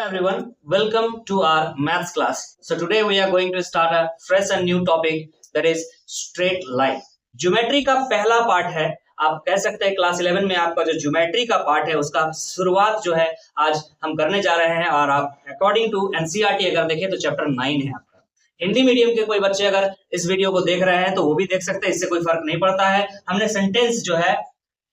everyone, welcome to our maths class. So today we are going to start a fresh and new topic that is straight line. Geometry का पहला part है, आप कह सकते हैं class 11 में आपका जो ज्योमेट्री का पार्ट है उसका शुरुआत जो है आज हम करने जा रहे हैं। और आप अकॉर्डिंग टू एनसीईआरटी अगर देखें तो चैप्टर 9 है आपका। हिंदी मीडियम के कोई बच्चे अगर इस वीडियो को देख रहे हैं तो वो भी देख सकते हैं, इससे कोई फर्क नहीं पड़ता है। हमने सेंटेंस जो है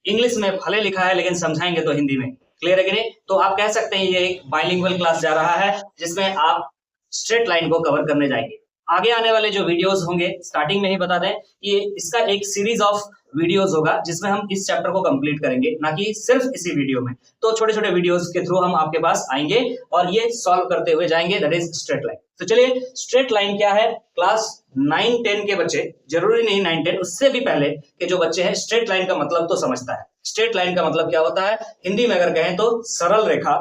इंग्लिश में भले लिखा है लेकिन समझाएंगे तो हिंदी में, क्लियर है कि नहीं? तो आप कह सकते हैं ये एक बाइलिंगुअल क्लास जा रहा है जिसमें आप स्ट्रेट लाइन को कवर करने जाएंगे। आगे आने वाले जो वीडियोस होंगे, स्टार्टिंग में ही बता दें कि इसका एक सीरीज ऑफ वीडियोस होगा जिसमें हम इस चैप्टर को कंप्लीट करेंगे, ना कि सिर्फ इसी वीडियो में। तो छोटे छोटे वीडियोस के थ्रू हम आपके पास आएंगे और ये सॉल्व करते हुए जाएंगे, दैट इज स्ट्रेट लाइन। तो चलिए, स्ट्रेट लाइन क्या है? क्लास 9-10 के बच्चे, जरूरी नहीं 9-10, उससे भी पहले के जो बच्चे हैं स्ट्रेट लाइन का मतलब तो समझता है। स्ट्रेट लाइन का मतलब क्या होता है? हिंदी में अगर कहें तो सरल रेखा।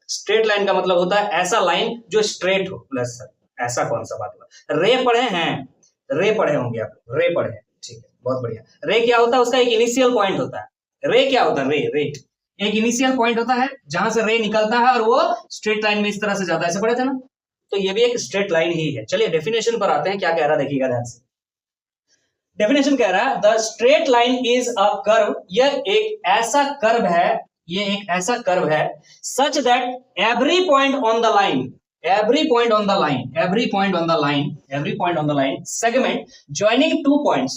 स्ट्रेट लाइन का मतलब होता है ऐसा लाइन जो स्ट्रेट हो। प्लस सर ऐसा कौन सा बात हुआ? रे पढ़े हैं, रे पढ़े होंगे आप, रे पढ़े हैं, ठीक है, बहुत बढ़िया। रे क्या होता है? उसका एक इनिशियल पॉइंट होता है। रे क्या होता है? रे एक इनिशियल पॉइंट होता है जहां से रे निकलता है और वो स्ट्रेट लाइन में इस तरह से जाता है, ऐसे पढ़े थे ना? तो ये भी एक स्ट्रेट लाइन ही है। चलिए डेफिनेशन पर आते हैं, क्या कह रहा है देखिएगा ध्यान से। डेफिनेशन कह रहा है the straight line is a curve, यह एक ऐसा कर्व है, ये एक ऐसा कर्व है such that every point on the line, every point on the line segment joining two points,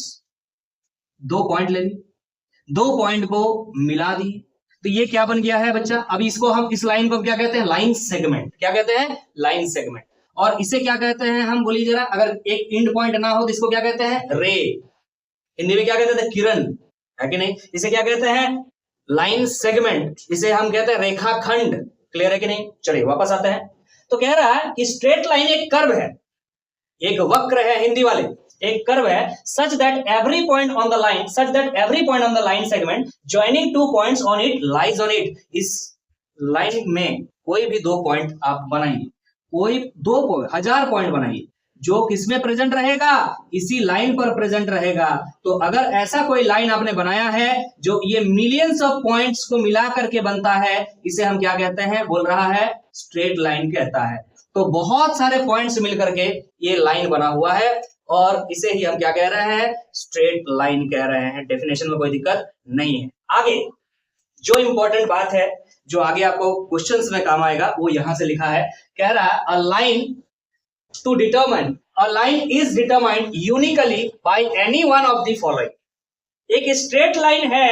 दो पॉइंट ले ली, दो पॉइंट को मिला दी, तो ये क्या बन गया है बच्चा? अब इसको हम, इस लाइन को क्या कहते हैं? Line segment. क्या कहते हैं? Line segment. और इसे क्या कहते हैं हम? बोलिए जरा। अगर एक एंड पॉइंट ना हो तो इसको क्या कहते हैं? रे। हिंदी में क्या कहते थे? किरण, है कि नहीं? इसे क्या कहते हैं? Line segment. इसे हम कहते हैं रेखाखंड। क्लियर है कि नहीं? चलिए वापस आते हैं। तो कह रहा है कि स्ट्रेट लाइन एक कर्व है, एक वक्र है, हिंदी वाले एक कर्व है, such that every point on the line segment joining two points on it lies on it. इस लाइन में कोई भी दो पॉइंट आप बनाइए, कोई दो पॉइंट, 1000 पॉइंट बनाइए, जो किसमें प्रेजेंट रहेगा? इसी लाइन पर प्रेजेंट रहेगा। तो अगर ऐसा कोई लाइन आपने बनाया है जो ये मिलियंस ऑफ पॉइंट्स को मिला करके बनता है, इसे हम क्या कहते हैं? बोल रहा है स्ट्रेट लाइन कहता है। तो बहुत सारे पॉइंट्स मिलकर के ये लाइन बना हुआ है और इसे ही हम क्या कह रहे हैं? स्ट्रेट लाइन कह रहे हैं। डेफिनेशन में कोई दिक्कत नहीं है। आगे जो इंपॉर्टेंट बात है, जो आगे आपको क्वेश्चंस में काम आएगा, वो यहां से लिखा है। कह रहा है a line to determine, a line is determined uniquely by any one of the following। एक स्ट्रेट लाइन है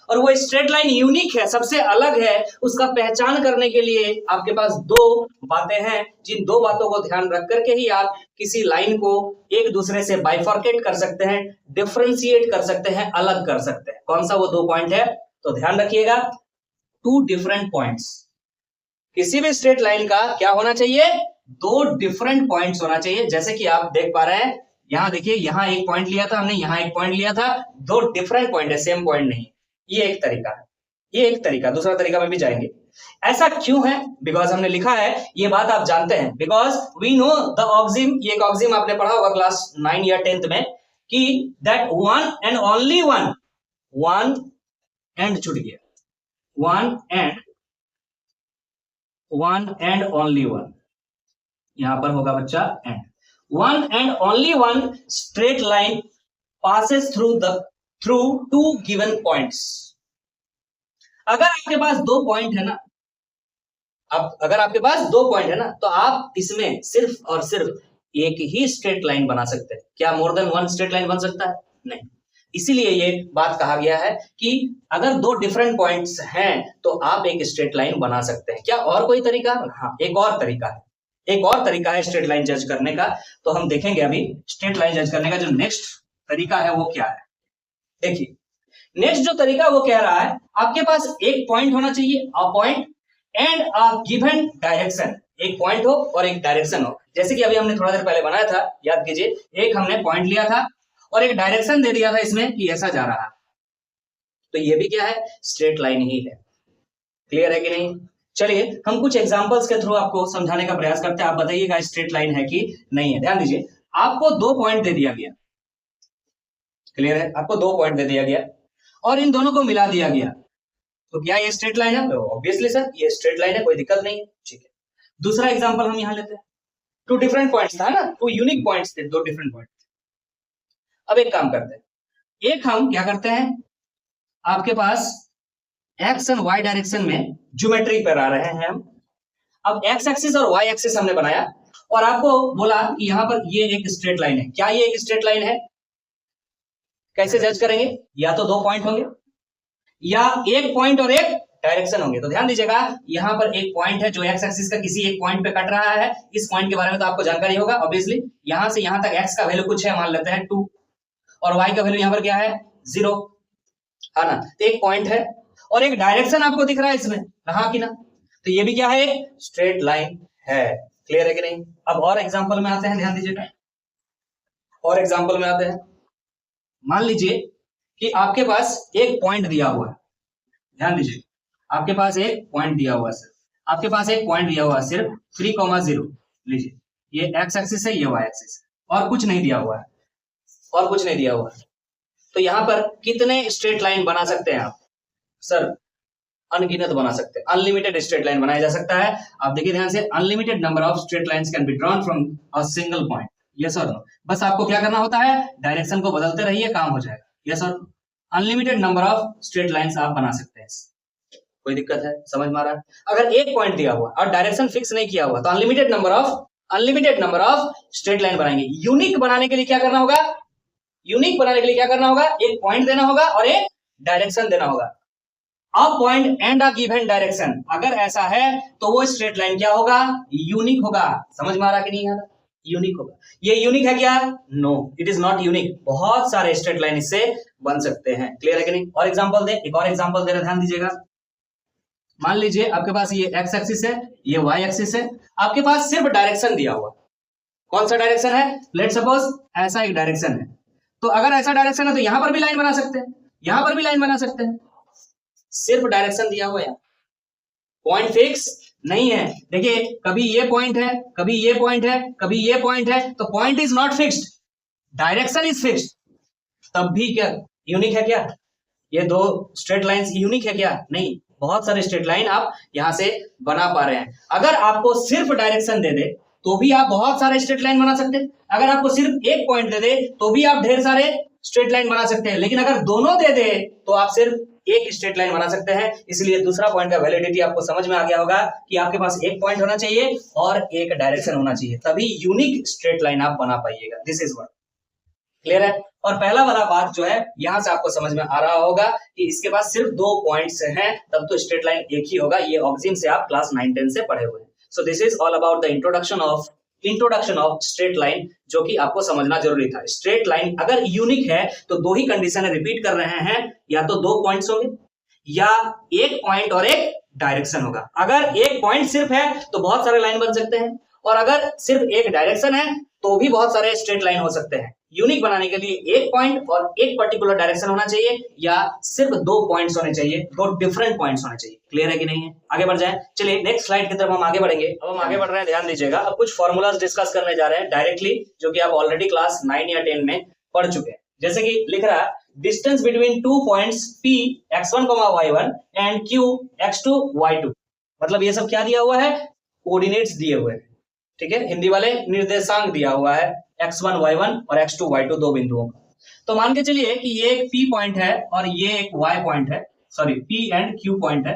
और वो स्ट्रेट लाइन यूनिक है, सबसे अलग है। उसका पहचान करने के लिए आपके पास दो बातें हैं, जिन दो बातों को ध्यान रख करके ही आप किसी लाइन को एक दूसरे से बाइफर्केट कर सकते हैं, डिफरेंशिएट कर सकते हैं, अलग कर सकते हैं। कौन सा वो दो पॉइंट है? तो ध्यान रखिएगा, टू डिफरेंट पॉइंट्स। किसी भी स्ट्रेट लाइन का क्या होना चाहिए? दो डिफरेंट पॉइंट्स होना चाहिए। जैसे कि आप देख पा रहे हैं, यहां देखिए, यहां एक पॉइंट लिया था हमने, यहां एक पॉइंट लिया था, दो डिफरेंट पॉइंट है, सेम पॉइंट नहीं। ये एक तरीका है, ये एक तरीका। दूसरा तरीका में भी जाएंगे। ऐसा क्यों है? बिकॉज हमने लिखा है, ये बात आप जानते हैं, बिकॉज वी नो द ऑक्सिम। ये एक ऑक्सिम आपने पढ़ा होगा क्लास 9 या 10th में, कि that one and only one, one and छूट गया, वन एंड ओनली वन, यहां पर होगा बच्चा end. One and only one straight line passes through two given points. अगर आपके पास दो पॉइंट है ना, अगर आपके पास दो पॉइंट है ना, तो आप इसमें सिर्फ और सिर्फ एक ही स्ट्रेट लाइन बना सकते हैं। क्या more than one straight line बन सकता है? नहीं। इसीलिए ये बात कहा गया है कि अगर दो डिफरेंट पॉइंट्स हैं तो आप एक स्ट्रेट लाइन बना सकते हैं। क्या और कोई तरीका? हाँ, एक और तरीका है, एक और तरीका है स्ट्रेट लाइन जज करने का। तो हम देखेंगे अभी स्ट्रेट लाइन जज करने का जो नेक्स्ट तरीका है वो क्या है। देखिए, नेक्स्ट जो तरीका वो कह रहा है, आपके पास एक पॉइंट होना चाहिए, a point and a given direction. एक पॉइंट हो और एक डायरेक्शन हो। जैसे कि अभी हमने थोड़ा देर पहले बनाया था, याद कीजिए, एक हमने पॉइंट लिया था और एक डायरेक्शन दे दिया था इसमें कि ऐसा जा रहा है। तो ये भी क्या है? स्ट्रेट लाइन ही है। क्लियर है कि नहीं? चलिए हम कुछ एग्जांपल्स के थ्रू आपको समझाने का प्रयास करते हैं। आप बताइएगा स्ट्रेट लाइन है कि नहीं है। ध्यान दीजिए, आपको दो पॉइंट दे दिया गया, क्लियर है? आपको दो पॉइंट दे दिया गया और इन दोनों को मिला दिया गया, तो क्या ये स्ट्रेट लाइन है? तो ऑब्वियसली सर ये स्ट्रेट लाइन है, कोई दिक्कत नहीं, ठीक है। दूसरा एग्जांपल हम यहां लेते हैं, 2 डिफरेंट पॉइंट्स था ना, 2 यूनिक पॉइंट्स थे, 2 डिफरेंट पॉइंट। अब एक काम करते हैं, एक हम क्या करते हैं, आपके पास एक्स एंड वाई डायरेक्शन में ज्योमेट्री पर आ रहे हैं हम। अब एक्स एक्सिस और वाई एक्सिस हमने बनाया और आपको बोला कि यहां पर ये एक स्ट्रेट लाइन है। क्या ये एक स्ट्रेट लाइन है? कैसे जज करेंगे? या तो 2 पॉइंट होंगे या एक पॉइंट और एक डायरेक्शन होंगे। तो ध्यान दीजिएगा, यहां पर एक पॉइंट है जो एक्स एक्सिस का किसी एक पॉइंट पे कट रहा है। इस पॉइंट के बारे में तो आपको जानकारी होगा ऑब्वियसली। यहां से यहां तक एक्स का वैल्यू कुछ है, मान लेते हैं 2, और वाई का वैल्यू यहां पर क्या है 0, है ना। तो एक पॉइंट है और एक डायरेक्शन आपको दिख रहा है इसमें, हाँ कि ना। तो ये भी क्या है, स्ट्रेट लाइन है। क्लियर है कि नहीं? अब और एग्जांपल में आते हैं, ध्यान दीजिएगा, और एग्जांपल में आते हैं। मान लीजिए कि आपके पास एक पॉइंट दिया हुआ है, ध्यान दीजिए, आपके पास एक पॉइंट दिया हुआ है, सिर्फ आपके पास एक पॉइंट दिया हुआ है, सिर्फ 3,0 लीजिए, ये एक्स एक्सिस है, ये वाई एक्सिस है, और कुछ नहीं दिया हुआ है, और कुछ नहीं दिया हुआ है। तो यहां पर कितने स्ट्रेट लाइन बना सकते हैं आप? सर अनगिनत बना सकते हैं, अनलिमिटेड स्ट्रेट लाइन बनाया जा सकता है। आप देखिए ध्यान से, unlimited number of straight lines can be drawn from a single point. Yes or no? बस आपको क्या करना होता है, डायरेक्शन को बदलते रहिए, काम हो जाएगा। Yes or no? Unlimited number of straight lines आप बना सकते हैं। कोई दिक्कत है? समझ में आ रहा है? अगर एक पॉइंट दिया हुआ और डायरेक्शन फिक्स नहीं किया हुआ तो unlimited number of straight line बनाएंगे। यूनिक बनाने के लिए क्या करना होगा, यूनिक बनाने के लिए क्या करना होगा, एक पॉइंट देना होगा और एक डायरेक्शन देना होगा। A point and a given direction, अगर ऐसा है तो वो स्ट्रेट लाइन क्या होगा, यूनिक होगा। समझ में आ रहा कि नहीं आ रहा? यूनिक होगा। ये यूनिक है क्या? No, it is not unique. बहुत सारे स्ट्रेट लाइन इससे बन सकते हैं। क्लियर है कि नहीं? और एग्जांपल दे, एक और एग्जांपल दे रहे, ध्यान दीजिएगा। मान लीजिए आपके पास ये एक्स एक्सिस है, ये वाई एक्सिस है, आपके पास सिर्फ डायरेक्शन दिया हुआ। कौन सा डायरेक्शन है? लेट्स सपोज ऐसा एक डायरेक्शन है। तो अगर ऐसा डायरेक्शन है तो यहां पर भी लाइन बना सकते हैं, यहां पर भी लाइन बना सकते हैं। सिर्फ डायरेक्शन दिया हुआ है, पॉइंट फिक्स नहीं है। देखिए, कभी ये पॉइंट है, कभी ये पॉइंट है, कभी ये पॉइंट है, तो point is not fixed, direction is fixed. तब भी क्या यूनिक है क्या? ये 2 स्ट्रेट लाइंस यूनिक है क्या? नहीं, बहुत सारे स्ट्रेट लाइन आप यहां से बना पा रहे हैं। अगर आपको सिर्फ डायरेक्शन दे दे तो भी आप बहुत सारे स्ट्रेट लाइन बना सकते हैं। अगर आपको सिर्फ एक पॉइंट दे दे तो भी आप ढेर सारे स्ट्रेट लाइन बना सकते हैं। लेकिन अगर दोनों दे दे तो आप सिर्फ एक स्ट्रेट लाइन बना सकते हैं। इसलिए दूसरा पॉइंट का वैलिडिटी आपको समझ में आ गया होगा कि आपके पास एक पॉइंट होना चाहिए और एक डायरेक्शन होना चाहिए, तभी यूनिक स्ट्रेट लाइन आप बना पाइएगा। This is what. क्लियर है? और पहला वाला बात जो है यहां से आपको समझ में आ रहा होगा कि इसके पास सिर्फ 2 पॉइंट्स हैं, तब तो स्ट्रेट लाइन एक ही होगा। ये ऑक्सिम से आप क्लास 9-10 से पढ़े हुए हैं। So this is all about the introduction of straight line, जो कि आपको समझना जरूरी था। स्ट्रेट लाइन अगर यूनिक है तो 2 ही कंडीशन रिपीट कर रहे हैं, या तो 2 पॉइंट्स होंगे या एक पॉइंट और एक डायरेक्शन होगा। अगर एक पॉइंट सिर्फ है तो बहुत सारे लाइन बन सकते हैं, और अगर सिर्फ एक डायरेक्शन है तो भी बहुत सारे स्ट्रेट लाइन हो सकते हैं। यूनिक बनाने के लिए एक पॉइंट और एक पर्टिकुलर डायरेक्शन होना चाहिए, या सिर्फ 2 पॉइंट्स होने चाहिए, 2 डिफरेंट पॉइंट्स होने चाहिए। क्लियर है कि नहीं है? आगे बढ़ जाए, चलिए नेक्स्ट स्लाइड की तरफ हम आगे बढ़ेंगे। अब हम आगे बढ़ रहे हैं, ध्यान दीजिएगा। अब कुछ फॉर्मूलाज डिस्कस करने जा रहे हैं डायरेक्टली, जो कि आप ऑलरेडी क्लास 9 या 10 में पढ़ चुके हैं। जैसे कि लिख रहा है distance between 2 points P x1, y1 and Q x2, y2। मतलब ये सब क्या दिया हुआ है, कोऑर्डिनेट्स दिए हुए हैं। ठीक है, हिंदी वाले निर्देशांक दिया हुआ है, x1, y1 और x2, y2 2 बिंदुओं का। तो मान के चलिए कि ये एक P पॉइंट है और ये एक Y पॉइंट है, sorry P and Q point है।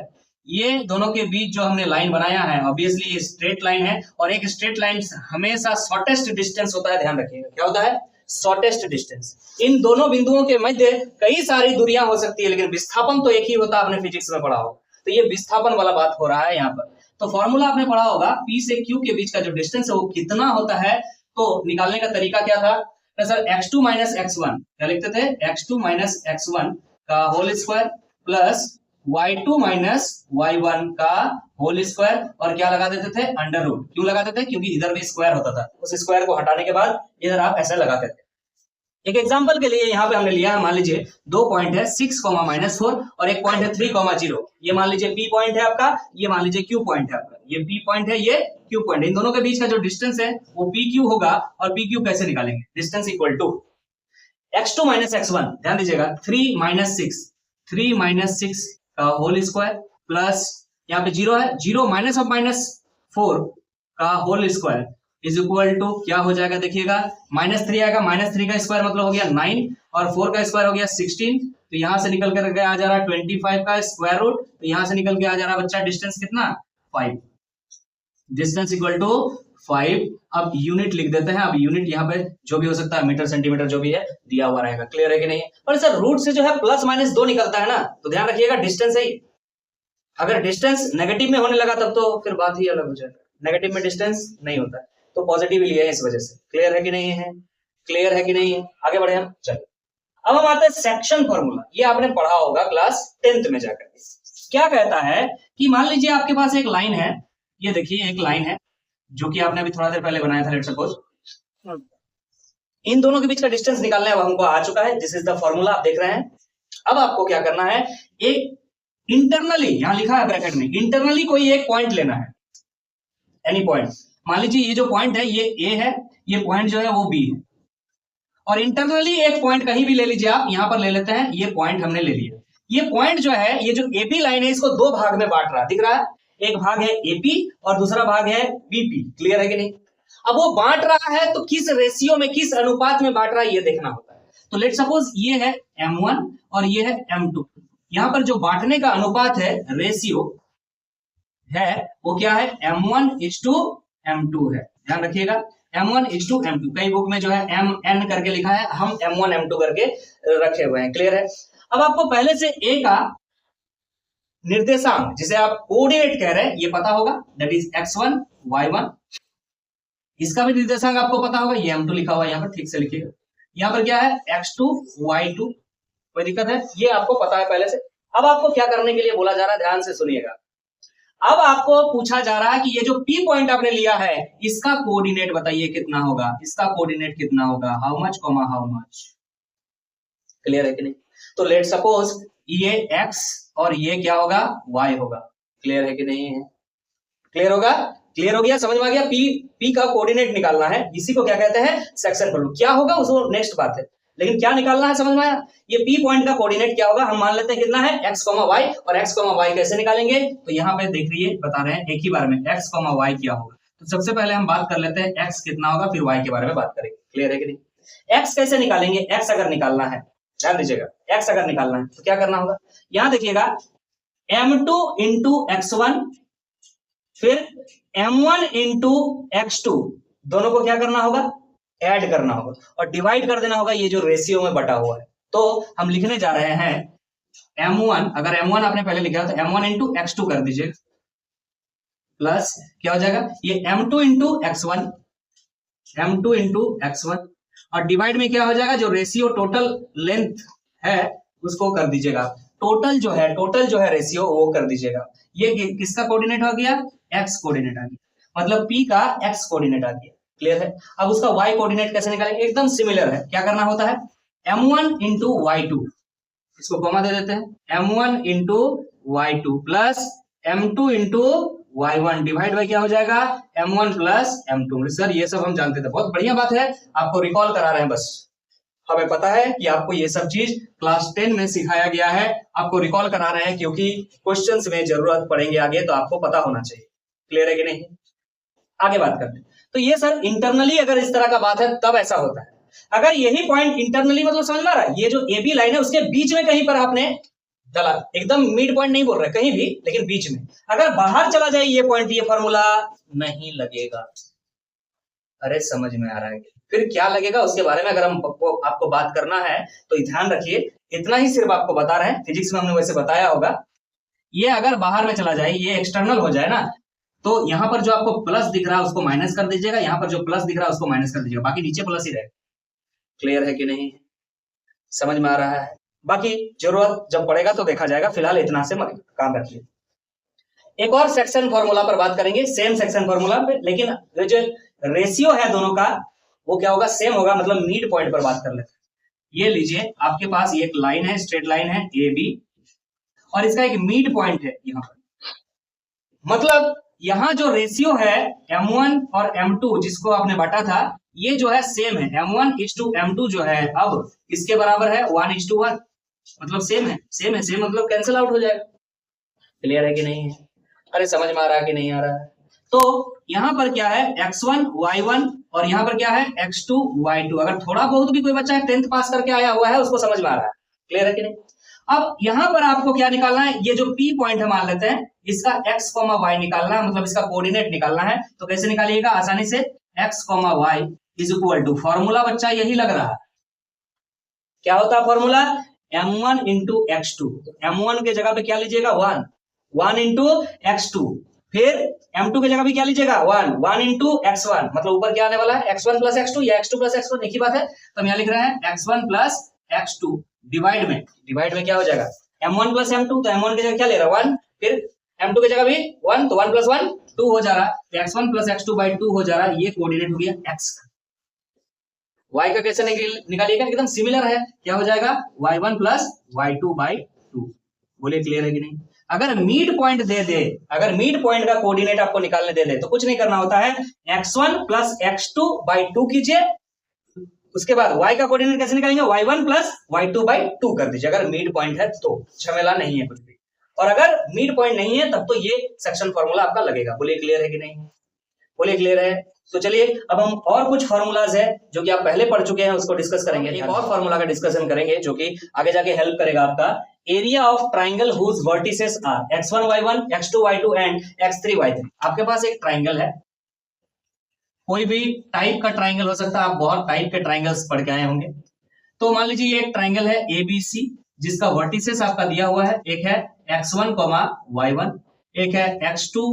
ये दोनों के बीच जो हमने लाइन बनाया है, ऑब्वियसली ये स्ट्रेट लाइन है, और एक स्ट्रेट लाइन हमेशा शॉर्टेस्ट डिस्टेंस होता है। ध्यान रखिएगा, क्या होता है? Shortest distance. इन दोनों बिंदुओं के मध्य कई सारी दूरियां हो सकती है, लेकिन विस्थापन तो एक ही होता है, आपने फिजिक्स में पढ़ा होगा। तो ये विस्थापन वाला बात हो रहा है यहाँ पर। तो फॉर्मूला आपने पढ़ा होगा, P से Q के बीच का जो डिस्टेंस है वो कितना होता है। तो निकालने का तरीका क्या था? तो सर x2 माइनस x1, क्या लिखते थे? x2 माइनस x1 का whole square plus y2 minus y1 का होल स्क्वायर, और क्या लगा देते थे? Under root. क्यों लगाते थे? क्योंकि इधर भी स्क्वायर होता था, उस स्क्वायर को हटाने के बाद इधर आप ऐसे लगाते थे। एक एग्जांपल के लिए यहाँ पे हमने लिया है, मान लीजिए 2 पॉइंट है 6, -4 और एक पॉइंट है 3, 0। ये मान लीजिए P पॉइंट है आपका, ये मान लीजिए Q पॉइंट है आपका। ये P पॉइंट है, ये Q पॉइंट है। इन दोनों के बीच का जो डिस्टेंस है वो PQ होगा, और PQ कैसे निकालेंगे? Distance equal to x2 minus x1, ध्यान दीजिएगा 3 - 6 का होल स्क्वायर प्लस यहाँ पे 0 है, 0 - 4 का whole square is equal to क्या हो जाएगा, देखिएगा -3 आएगा, -3 का स्क्वायर मतलब हो गया 9 और 4 का स्क्वायर हो गया 16, तो यहां से निकल कर आ जा रहा है 25 का स्क्वायर रूट, तो यहां से निकल के आ जा रहा है बच्चा डिस्टेंस कितना 5, डिस्टेंस इक्वल टू 5। अब यूनिट लिख देते हैं, अब यूनिट यहाँ पे जो भी हो सकता है मीटर सेंटीमीटर जो भी है दिया हुआ रहेगा, क्लियर है कि नहीं। पर सर रूट से जो है +-2 निकलता है ना, तो ध्यान रखिएगा डिस्टेंस है, अगर डिस्टेंस नेगेटिव में होने लगा तब तो फिर बात ही अलग हो जाएगा, नेगेटिव में डिस्टेंस नहीं होता है, तो पॉजिटिव ही लिया है इस वजह से, क्लियर है कि नहीं है, क्लियर है कि नहीं है। आगे बढ़े हम, चलिए अब हम आते हैं सेक्शन फॉर्मूला। ये आपने पढ़ा होगा क्लास 10th में जाकर, क्या कहता है कि मान लीजिए आपके पास एक लाइन है, ये देखिए एक लाइन है जो कि आपने अभी थोड़ा देर पहले बनाया था, लेट्स सपोज इन दोनों के बीच का डिस्टेंस निकालना है, वो हमको आ चुका है, दिस इज द फॉर्मूला आप देख रहे हैं। अब आपको क्या करना है, एक इंटरनली यहां लिखा है ब्रैकेट में, इंटरनली कोई एक पॉइंट लेना है, एनी पॉइंट, मान लीजिए ये जो पॉइंट है ये ए है, ये पॉइंट जो है वो बी है, और इंटरनली एक पॉइंट कहीं भी ले लीजिए आप, यहां पर ले लेते हैं, ये पॉइंट हमने ले लिया, ये पॉइंट जो है ये जो एपी लाइन है इसको दो भाग में बांट रहा, दिख रहा है, एक भाग है एपी और दूसरा भाग है बीपी, क्लियर है कि नहीं। अब वो बांट रहा है तो किस रेशियो में, किस अनुपात में बांट रहा है ये देखना होता है। तो लेट सपोज ये है M1 और ये है M2, यहां पर जो बांटने का अनुपात है, रेशियो है, वो क्या है M1:M2 है, ध्यान रखिएगा M1:M2। कई बुक में जो है MN करके लिखा है, हम M1 M2 करके रखे हुए हैं, क्लियर है। अब आपको पहले से A का निर्देशांक जिसे आप कोऑर्डिनेट कह रहे हैं ये पता होगा, दैट इज x1 y1, इसका भी निर्देशांक आपको पता होगा, ये M2 लिखा हुआ है, यहाँ पर ठीक से लिखिएगा, यहाँ पर क्या है x2 y2, कोई दिक्कत है, ये आपको पता है पहले से। अब आपको क्या करने के लिए बोला जा रहा है, ध्यान से सुनिएगा, अब आपको पूछा जा रहा है कि ये जो P पॉइंट आपने लिया है इसका कोऑर्डिनेट बताइए कितना होगा, इसका कोऑर्डिनेट कितना होगा, how much comma how much, clear है कि नहीं। तो लेट सपोज ये x और ये क्या होगा y होगा, क्लियर है कि नहीं है, क्लियर होगा, क्लियर हो गया, समझ में आ गया। P का कोऑर्डिनेट निकालना है, इसी को क्या कहते हैं सेक्शन फॉर्मूला, क्या होगा उसको नेक्स्ट बात है, लेकिन क्या निकालना है समझ में आया। ये P पॉइंट का कोऑर्डिनेट क्या होगा, हम मान लेते हैं कितना है x, y, और x, y कैसे निकालेंगे, तो यहाँ पे देख रही बता रहे हैं एक ही बार में x, y क्या होगा। तो सबसे पहले हम बात कर लेते हैं x कितना होगा, फिर y के बारे में बात करेंगे, क्लियर है कि नहीं। x कैसे निकालेंगे, x अगर निकालना है, ध्यान दीजिएगा, x अगर निकालना है तो क्या करना होगा, यहां देखिएगा M2 into x1 फिर M1 into x2, दोनों को क्या करना होगा, ऐड करना होगा और डिवाइड कर देना होगा ये जो रेशियो में बटा हुआ है। तो हम लिखने जा रहे हैं M1, अगर M1 आपने पहले लिखा तो M1 into x2 कर दीजिए, प्लस क्या हो जाएगा ये M2 into x1, M2 into x1, और डिवाइड में क्या हो जाएगा, जो रेशियो टोटल लेंथ है उसको कर दीजिएगा, टोटल जो है रेशियो वो कर दीजिएगा। ये किसका कोऑर्डिनेट हो गया, x कोऑर्डिनेट आ गया, मतलब P का x कोऑर्डिनेट आ गया, क्लियर है। अब उसका y कोऑर्डिनेट कैसे निकालेंगे, एकदम सिमिलर है, क्या करना होता है M1 into y2, इसको कॉमा दे देते हैं, M1 into y2 plus M2 into y1 divide bye क्या हो जाएगा M1 प्लस M2। सर ये सब हम जानते थे, बहुत बढ़िया बात है, आपको रिकॉल करा रहे हैं, बस हमें पता है कि आपको ये सब चीज क्लास 10 में सिखाया गया है, आपको रिकॉल करा रहे हैं क्योंकि क्वेश्चंस में जरूरत पड़ेंगे आगे, तो आपको पता होना चाहिए, क्लियर है कि नहीं। आगे बात करते हैं, तो ये सर इंटरनली अगर इस तरह का बात है तब ऐसा होता है, अगर यही पॉइंट इंटरनली मतलब समझ में आ रहा है, ये जो AB लाइन है उसके बीच में कहीं पर आपने डाला, एकदम मिड पॉइंट नहीं बोल रहे कहीं भी, लेकिन बीच में, अगर बाहर चला जाए ये पॉइंट, ये फॉर्मूला नहीं लगेगा। अरे समझ में आ रहा है, फिर क्या लगेगा उसके बारे में अगर हम आपको बात करना है तो ध्यान रखिए, इतना ही सिर्फ आपको बता रहे हैं, फिजिक्स में हमने वैसे बताया होगा, ये अगर बाहर में चला जाए, ये एक्सटर्नल हो जाए ना, तो यहाँ पर जो आपको प्लस दिख रहा है उसको माइनस कर दीजिएगा, यहाँ पर जो प्लस दिख रहा है उसको माइनस कर दीजिएगा, बाकी नीचे प्लस ही रहेगा, क्लियर है कि नहीं, समझ में आ रहा है। बाकी जरूरत जब पड़ेगा तो देखा जाएगा, फिलहाल इतना से काम रखिए। एक और सेक्शन फॉर्मूला पर बात करेंगे, सेम सेक्शन फॉर्मूला पे, लेकिन जो रेशियो है दोनों का वो क्या होगा, सेम होगा, मतलब मिड पॉइंट पर बात कर लेते हैं। ये लीजिए आपके पास एक लाइन है, स्ट्रेट लाइन है AB, और इसका एक मिड पॉइंट है यहाँ पर, मतलब यहाँ जो रेशियो है M1 और M2 जिसको आपने बांटा था, ये जो है सेम है, M1:M2 जो है अब इसके बराबर है 1:1, मतलब सेम है, सेम मतलब कैंसिल आउट हो जाएगा, क्लियर है कि नहीं है। अरे समझ में आ रहा है कि नहीं आ रहा है। तो यहाँ पर क्या है x1 y1 और यहाँ पर क्या है x2 y2। अगर थोड़ा बहुत भी कोई बच्चा 10th पास करके आया हुआ है उसको समझ में आ रहा है, क्लियर है कि नहीं। अब यहाँ पर आपको क्या निकालना है, ये जो P पॉइंट है मान लेते हैं, इसका x, y निकालना है, मतलब इसका कोऑर्डिनेट निकालना है। तो कैसे निकालिएगा आसानी से, x, y is equal to, formula बच्चा यही लग रहा है, क्या होता है फॉर्मूला, m1 इंटू x2। तो m1 के जगह पे क्या लीजिएगा 1 इंटू x2, फिर m2 की जगह भी क्या लीजिएगा 1 इंटू x1, मतलब ऊपर क्या आने वाला है x1 प्लस x2 या x2 प्लस x1, एक ही बात है। तो हम यहाँ लिख रहे हैं x1 प्लस x2 डिवाइड में क्या हो जाएगा m1 प्लस m2, तो m1 की जगह क्या ले रहा है 1, फिर m2 की जगह भी 1, तो 1 प्लस 1 2 हो जा रहा है, तो x1 प्लस x2 बाई 2 हो जा रहा है। ये कोऑर्डिनेट हो गया x का। y का कैसे निकालिएगा, एकदम सिमिलर है, क्या हो जाएगा y1 प्लस y2 बाई 2। बोलिए क्लियर है कि नहीं। अगर मिड पॉइंट दे दे, अगर मिड पॉइंट का कोऑर्डिनेट आपको निकालने दे दे तो कुछ नहीं करना होता है, x1 प्लस x2 बाई 2 कीजिए, उसके बाद y का कोऑर्डिनेट कैसे निकालेंगे, y1 प्लस y2 बाई 2 कर दीजिए। अगर मिड पॉइंट है तो झमेला नहीं है कुछ भी, और अगर मिड पॉइंट नहीं है तब तो ये सेक्शन फॉर्मूला आपका लगेगा। बोलिए क्लियर है कि नहीं, बोलिए क्लियर है। तो चलिए अब हम और कुछ फार्मूलाज है जो कि आप पहले पढ़ चुके हैं उसको डिस्कस करेंगे। एक और फार्मूला का डिस्कशन करेंगे जो कि आगे जाके हेल्प करेगा आपका, area of triangle whose vertices are x1 y1 x2 y2 and x3 y3। आपके पास एक ट्राइंगल है, कोई भी टाइप का ट्राइंगल हो सकता है, आप बहुत टाइप के ट्राइंगल्स पढ़ के आए होंगे। तो मान लीजिए ये एक ट्राइंगल है ABC जिसका वर्टिसेस आपका दिया हुआ है, एक है x1 y1, एक है x2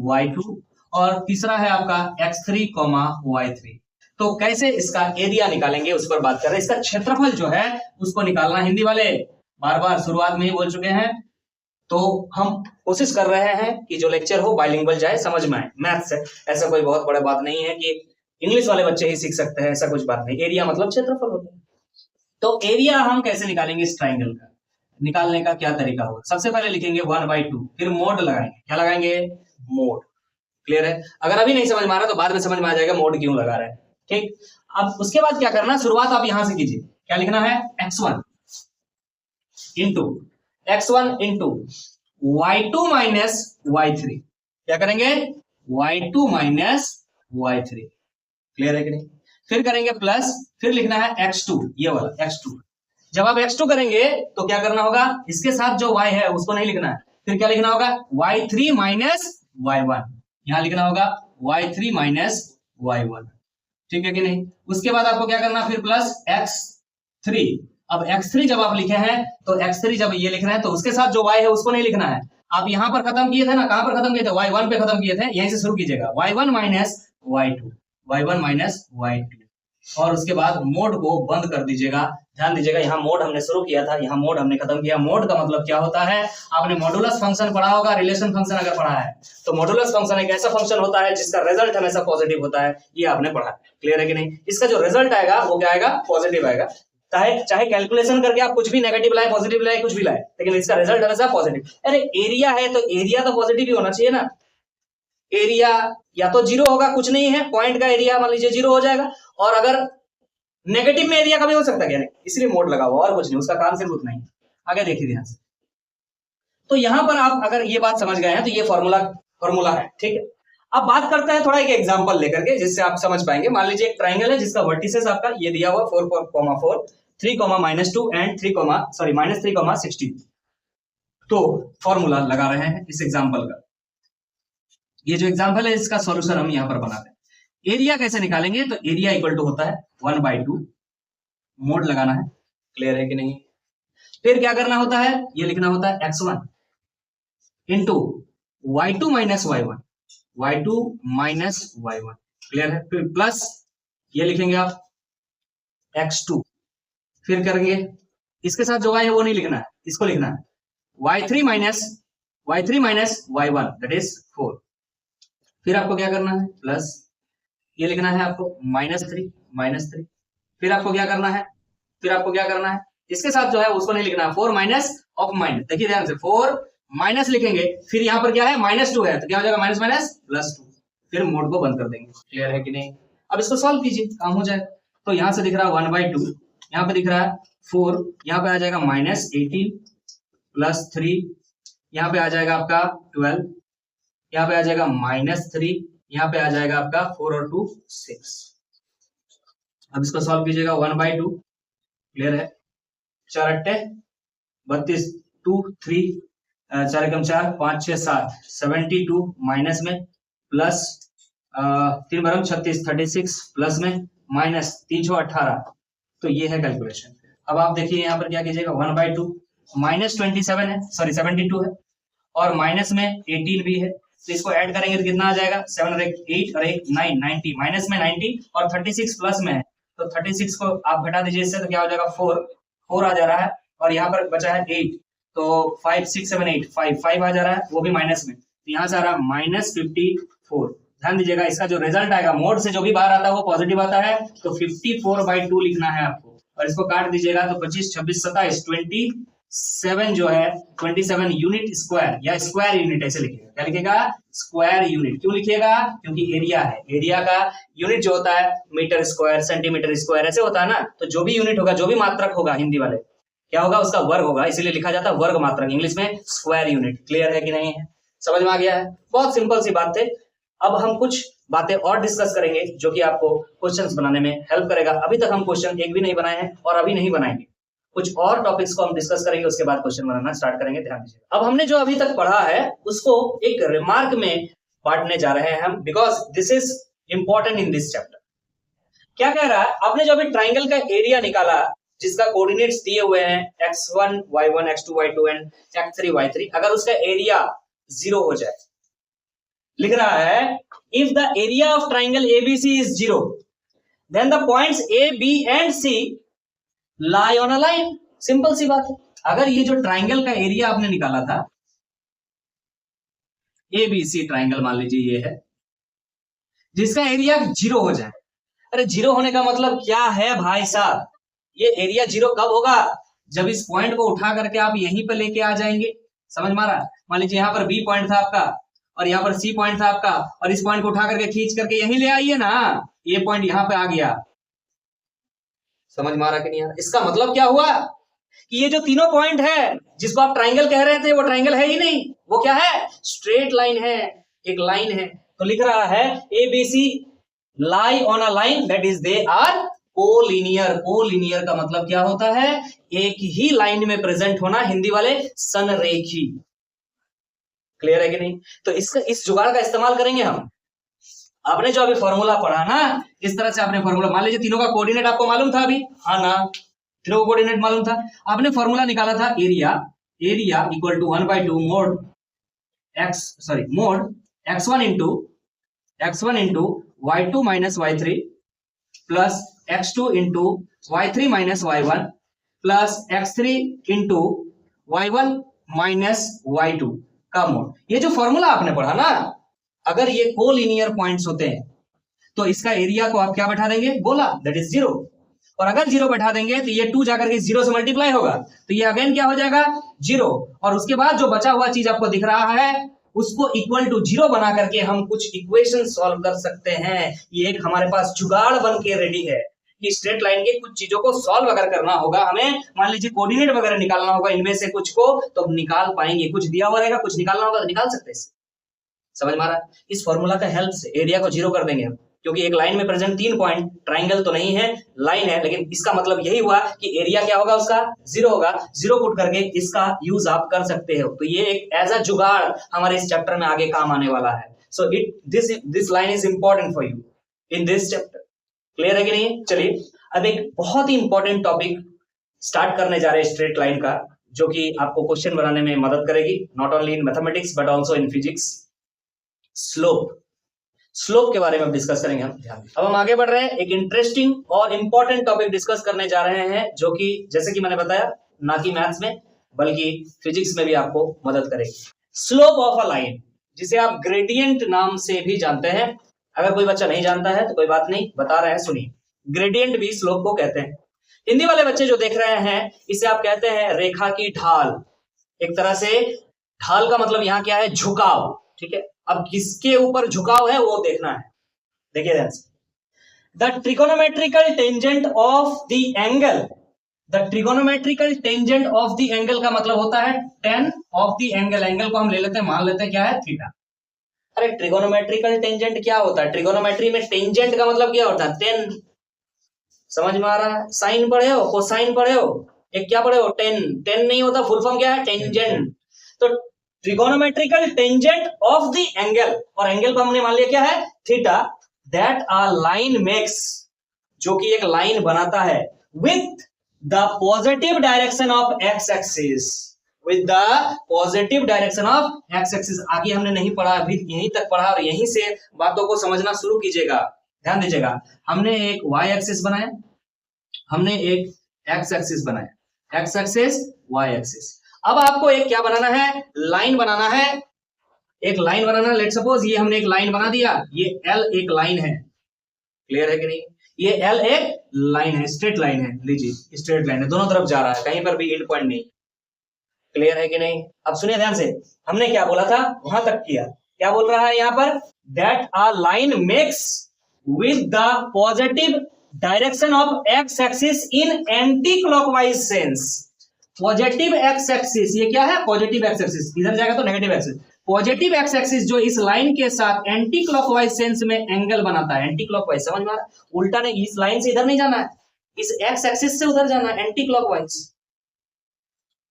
y2 और तीसरा है आपका x3 y3। तो कैसे इसका एरिया निकालेंगे उस पर बात कर रहे हैं। इसका क्षेत्रफल जो है उसको निकालना, हिंदी वाले बार बार शुरुआत में ही बोल चुके हैं, तो हम कोशिश कर रहे हैं कि जो लेक्चर हो बाइलिंगुअल जाए, समझ में आए, मैथ्स है, ऐसा कोई बहुत बड़ा बात नहीं है कि इंग्लिश वाले बच्चे ही सीख सकते हैं, ऐसा कुछ बात नहीं। एरिया मतलब क्षेत्रफल होता है। तो एरिया हम कैसे निकालेंगे इस ट्राइंगल का, निकालने का क्या तरीका होगा, सबसे पहले लिखेंगे 1/2, फिर मोड लगाएंगे, क्या लगाएंगे मोड, क्लियर है। अगर अभी नहीं समझ में आ रहा तो बाद में समझ में आ जाएगा मोड क्यों लगा रहे हैं, ठीक। अब उसके बाद क्या करना, शुरुआत आप यहां से कीजिए, क्या लिखना है x1 into y2 minus y3, क्या करेंगे y2 माइनस y3, क्लियर है कि नहीं। फिर करेंगे प्लस, फिर लिखना है x2, ये वाला x2। जब आप x2 करेंगे तो क्या करना होगा, इसके साथ जो y है उसको नहीं लिखना है, फिर क्या लिखना होगा y3 माइनस y1, यहां लिखना होगा y3 माइनस y1, ठीक है कि नहीं। उसके बाद आपको क्या करना, फिर प्लस x3। अब x3 जब आप लिखे हैं तो x3 जब ये लिख रहे हैं तो उसके साथ जो y है उसको नहीं लिखना है। आप यहां पर खत्म किए थे ना, कहां पर खत्म किए थे, y1 पे खत्म किए थे, यहीं से शुरू कीजिएगा, y1 माइनस y2, और उसके बाद मोड को बंद कर दीजिएगा। ध्यान दीजिएगा, यहाँ मोड हमने शुरू किया था, यहाँ मोड हमने खत्म किया। मोड का मतलब क्या होता है, आपने मॉडुलस फंक्शन पढ़ा होगा, रिलेशन फंक्शन अगर पढ़ा है तो मॉडुलस फंक्शन एक ऐसा फंक्शन होता है जिसका रिजल्ट हमेशा पॉजिटिव होता है, ये आपने पढ़ा, क्लियर है कि नहीं। इसका जो रिजल्ट आएगा वो क्या आएगा, पॉजिटिव आएगा। चाहे कैलकुलेशन करके आप कुछ भी नेगेटिव लाए, पॉजिटिव लाए, कुछ भी लाए, लेकिन इसका रिजल्ट हमेशा पॉजिटिव। अरे एरिया है तो एरिया तो पॉजिटिव ही होना चाहिए ना। एरिया या तो 0 होगा, कुछ नहीं है, पॉइंट का एरिया मान लीजिए 0 हो जाएगा, और अगर नेगेटिव में एरिया का भी हो सकता है, इसलिए मोड लगा हुआ, और कुछ नहीं, उसका काम सिर्फ उतना ही। आगे देखिए ध्यान से। तो यहां पर आप अगर ये बात समझ गए हैं तो ये फॉर्मूला है, ठीक है। अब बात करते हैं थोड़ा एक एग्जांपल लेकर के जिससे आप समझ पाएंगे। मान लीजिए एक ट्राइंगल है जिसका वर्टिसेस आपका ये दिया हुआ 4,4, 3,-2 एंड -3,16। तो फॉर्मूला लगा रहे हैं इस एग्जांपल का। ये जो एग्जांपल है इसका सॉल्यूशन हम यहां पर बना रहे हैं। एरिया कैसे निकालेंगे, तो एरिया इक्वल टू होता है 1/2, मोड लगाना है, क्लियर है कि नहीं। फिर क्या करना होता है, ये लिखना होता है x1 into y2 minus y1, clear है। फिर प्लस ये लिखेंगे आप x2, फिर करेंगे इसके साथ जो y है वो नहीं लिखना है, इसको लिखना है y3 minus y1, that is 4। फिर आपको क्या करना है, प्लस ये लिखना है आपको -3, फिर आपको क्या करना है, इसके साथ जो है उसको नहीं लिखना है, 4 माइनस ऑफ माइनस, देखिए ध्यान से, 4 माइनस लिखेंगे, फिर यहाँ पर क्या है -2 है, तो क्या हो जाएगा -+2, फिर मोड को बंद कर देंगे, क्लियर है कि नहीं। अब इसको सॉल्व कीजिए, काम हो जाएगा। तो यहाँ से दिख रहा है 1/2, यहाँ पे दिख रहा है 4, यहाँ पे आ जाएगा -18 + 3, यहाँ पे आ जाएगा आपका 12, यहाँ पे आ जाएगा -3, यहाँ पे आ जाएगा आपका 4 और 2 6। अब इसको सॉल्व कीजिएगा 1/2, क्लियर है। 4 अट्टे 32, 2 3, 4 एकम 4, 5 6 7, 72 माइनस में, प्लस 3 बरम 36, 36 प्लस में, माइनस 3 6 18। तो ये है कैलकुलेशन। अब आप देखिए यहाँ पर क्या कीजिएगा 1/2, -27 है, सॉरी 72 है, और माइनस में 18 भी है, तो इसको ऐड करेंगे तो कितना आ जाएगा 7 और 1 8 और 1 9, 90, माइनस में 90 और 36 प्लस में है, तो 36 को आप घटा दीजिए इससे, तो क्या हो जाएगा 4 आ जा रहा है, और यहाँ पर बचा है 8, तो 5 6 7 8 5 आ जा रहा है, वो भी माइनस में, तो यहाँ से आ रहा है -54। ध्यान दीजिएगा इसका जो रिजल्ट आएगा मोड से जो भी बाहर आता है वो पॉजिटिव आता है, तो 54/2 लिखना है आपको, और इसको काट दीजिएगा तो 25 26 27 27 जो है 27 यूनिट स्क्वायर, या स्क्वायर यूनिट ऐसे लिखिएगा। क्या लिखिएगा? Square unit. क्यों लिखिएगा? क्योंकि एरिया है, एरिया का यूनिट जो होता है मीटर स्क्वायर, सेंटीमीटर स्क्वायर ऐसे होता है ना, तो जो भी यूनिट होगा, जो भी मात्रक होगा हिंदी वाले, क्या होगा? उसका वर्ग होगा, इसीलिए लिखा जाता है वर्ग मात्रक, इंग्लिश में स्क्वायर यूनिट। क्लियर है कि नहीं है? समझ में आ गया है? बहुत सिंपल सी बात है। अब हम कुछ बातें और डिस्कस करेंगे जो कि आपको क्वेश्चंस बनाने में हेल्प करेगा। अभी तक हम क्वेश्चन एक भी नहीं बनाए हैं और अभी नहीं बनाएंगे, कुछ और टॉपिक्स को हम डिस्कस करेंगे, उसके बाद क्वेश्चन बनाना स्टार्ट करेंगे। ध्यान दीजिए, अब हमने जो अभी तक पढ़ा है उसको एक रिमार्क में बांटने जा रहे हैं हम, because this is important in this chapter. क्या कह रहा है? आपने जो अभी ट्राइंगल का एरिया निकाला जिसका कोऑर्डिनेट्स दिए हुए हैं x1 y1 x2 y2 and x3 y3, अगर उसका एरिया 0 हो जाए, लिख रहा है if the area of triangle ABC is 0 then the points A, B and C lie on a line. Simple सी बात है। अगर ये जो ट्राइंगल का एरिया आपने निकाला था ABC ट्राइंगल मान लीजिए ये है, जिसका एरिया 0 हो जाए। अरे 0 होने का मतलब क्या है भाई साहब? ये एरिया 0 कब होगा? जब इस पॉइंट को उठा करके आप यहीं पर लेके आ जाएंगे। समझ मारा? मान लीजिए यहाँ पर B पॉइंट था आपका और यहाँ पर C पॉइंट था आपका, और इस पॉइंट को उठा करके खींच करके यहीं ले आइए ना, ये पॉइंट यहाँ पे आ गया। समझ मारा कि नहीं? इसका मतलब क्या हुआ कि ये जो तीनों पॉइंट है जिसको आप ट्राइंगल कह रहे थे वो ट्राइंगल है ही नहीं, वो क्या है? स्ट्रेट लाइन है, एक लाइन है। तो लिख रहा है ABC lie on a line that is they are collinear. Collinear का मतलब क्या होता है? एक ही लाइन में प्रेजेंट होना, हिंदी वाले संरेखी। क्लियर है कि नहीं? तो इसका इस जुगाड़ का इस्तेमाल करेंगे हम। आपने जो अभी फॉर्मूला पढ़ा ना, इस तरह से आपने फॉर्मूला, मान लीजिए तीनों का कोऑर्डिनेट आपको मालूम था अभी, हाँ ना, तीनों का कोऑर्डिनेट मालूम था, आपने फॉर्मूला निकाला था area equal to 1/2 mod x1 into y2 minus y3 plus x2 into y3 minus y1 plus x3 into y1 minus y2 का मोड। ये जो फॉर्मूला आपने पढ़ा ना, अगर ये कोलिनियर पॉइंट्स होते हैं तो इसका एरिया को आप क्या बैठा देंगे? बोला दैट इज 0, और अगर 0 बैठा देंगे तो ये 2 जाकर के 0 से मल्टीप्लाई होगा, तो ये अगेन क्या हो जाएगा? 0, और उसके बाद जो बचा हुआ चीज आपको दिख रहा है उसको इक्वल टू 0 बना करके हम कुछ इक्वेशन सॉल्व कर सकते हैं। ये एक हमारे पास जुगाड़ बन के रेडी है कि स्ट्रेट लाइन के कुछ चीजों को सॉल्व अगर करना होगा, हमें मान लीजिए कोऑर्डिनेट वगैरह निकालना होगा इनमें से कुछ को, तो निकाल पाएंगे। कुछ दिया हुआ रहेगा, कुछ निकालना होगा तो निकाल सकते हैं। समझ मारा? इस फॉर्मूला का हेल्प से एरिया को 0 कर देंगे हम, क्योंकि एक लाइन में प्रेजेंट 3 पॉइंट, ट्राइंगल तो नहीं है, लाइन है, लेकिन इसका मतलब यही हुआ कि एरिया क्या होगा? उसका 0 होगा। 0 पुट करके इसका यूज आप कर सकते हो। तो ये एक एज अ जुगाड़ हमारे इस चैप्टर में आगे काम आने वाला है। So this line is important for you in this chapter. Clear है कि नहीं? चलिए अब एक बहुत ही इंपॉर्टेंट टॉपिक स्टार्ट करने जा रहे हैं स्ट्रेट लाइन का, जो कि आपको क्वेश्चन बनाने में मदद करेगी, not only in mathematics but also in physics. Slope के बारे में डिस्कस करेंगे हम। अब हम आगे बढ़ रहे हैं, एक इंटरेस्टिंग और इंपॉर्टेंट टॉपिक डिस्कस करने जा रहे हैं, जो कि जैसे कि मैंने बताया ना कि मैथ्स में बल्कि फिजिक्स में भी आपको मदद करेगी। स्लोप ऑफ अ लाइन, जिसे आप ग्रेडियंट नाम से भी जानते हैं। अगर कोई बच्चा नहीं जानता है तो कोई बात नहीं, बता रहे हैं, सुनिए। ग्रेडियंट भी स्लोप को कहते हैं। हिंदी वाले बच्चे जो देख रहे हैं इसे आप कहते हैं रेखा की ढाल। एक तरह से ढाल का मतलब यहाँ क्या है? झुकाव। ठीक है, अब किसके ऊपर झुकाव है वो देखना है। देखिए ध्यान से, the trigonometrical tangent of the angle. The trigonometrical tangent of the angle का मतलब होता है ten of the angle. Angle को हम ले लेते हैं, मान लेते हैं क्या है? थीटा। अरे ट्रिगोनोमेट्रिकल टेंजेंट क्या होता है? ट्रिगोनोमेट्री में टेंजेंट का मतलब क्या होता है? टेन। समझ में आ रहा है? साइन पढ़े हो, कोसाइन पढ़े हो, एक क्या पढ़े हो? टेन। टेन नहीं होता, फुल फॉर्म क्या है? टेंजेंट। तो trigonometrical tangent of the angle, और एंगल को हमने मान लिया क्या है? Theta. That a line makes, जो कि एक लाइन बनाता है, with the positive direction of x axis, with the positive direction of x axis. आगे हमने नहीं पढ़ा, अभी यहीं तक पढ़ा, और यहीं से बातों को समझना शुरू कीजिएगा। ध्यान दीजिएगा, हमने एक वाई एक्सिस बनाया, हमने एक एक्स एक्सिस बनाया, एक्स एक्सिस वाई एक्सिस। अब आपको एक क्या बनाना है? लाइन बनाना है, एक लाइन बनाना। लेट सपोज ये हमने एक लाइन बना दिया, ये एल एक लाइन है, क्लियर है कि नहीं? ये एल एक लाइन है, स्ट्रेट लाइन है, लीजिए स्ट्रेट लाइन है, दोनों तरफ जा रहा है, कहीं पर भी एंड पॉइंट नहीं, क्लियर है कि नहीं? अब सुनिए ध्यान से, हमने क्या बोला था? वहां तक किया। क्या बोल रहा है यहाँ पर? That a line makes with the positive direction of x axis in anti clockwise sense. Positive x axis, ये क्या है? पॉजिटिव एक्स एक्सिस, इधर जाएगा तो negative axis. Positive x axis जो इस लाइन के साथ एंटी क्लॉकवाइज सेंस में एंगल बनाता है, एंटी क्लॉकवाइज, समझ में आ रहा है? उल्टा ने इस लाइन से इधर नहीं जाना है, इस एक्स एक्सिस से उधर जाना है, एंटी क्लॉकवाइज।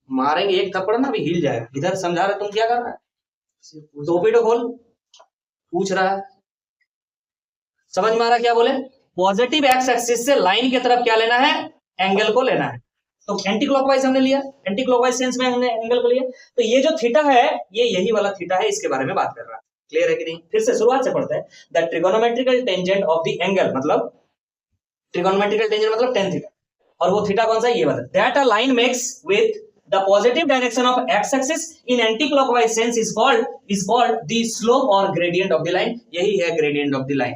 मारेंगे एक थप्पड़ ना, अभी हिल जाएगा। इधर समझा रहे, तुम क्या कर रहा है? टोपी तो खोल, पूछ रहा है, समझ में आ रहा क्या बोले? पॉजिटिव एक्स एक्सिस से लाइन की तरफ क्या लेना है? एंगल को लेना है। तो एंटी क्लॉकवाइज हमने लिया, एंटी क्लॉकवाइज सेंस में हमने एंगल को लिया। तो ये जो थीटा है, ये यही वाला थीटा है, इसके बारे में बात कर रहा है, क्लियर है कि नहीं? फिर से शुरुआत से पढ़ते हैं। The trigonometrical tangent of the angle, मतलब ट्रिगोनोमेट्रिकल टेंजेंट मतलब tan थीटा, और वो थीटा कौन सा है ये बता। That a line makes with the positive direction of x axis in anti-clockwise sense is called the slope or gradient of the line। यही है gradient of the line।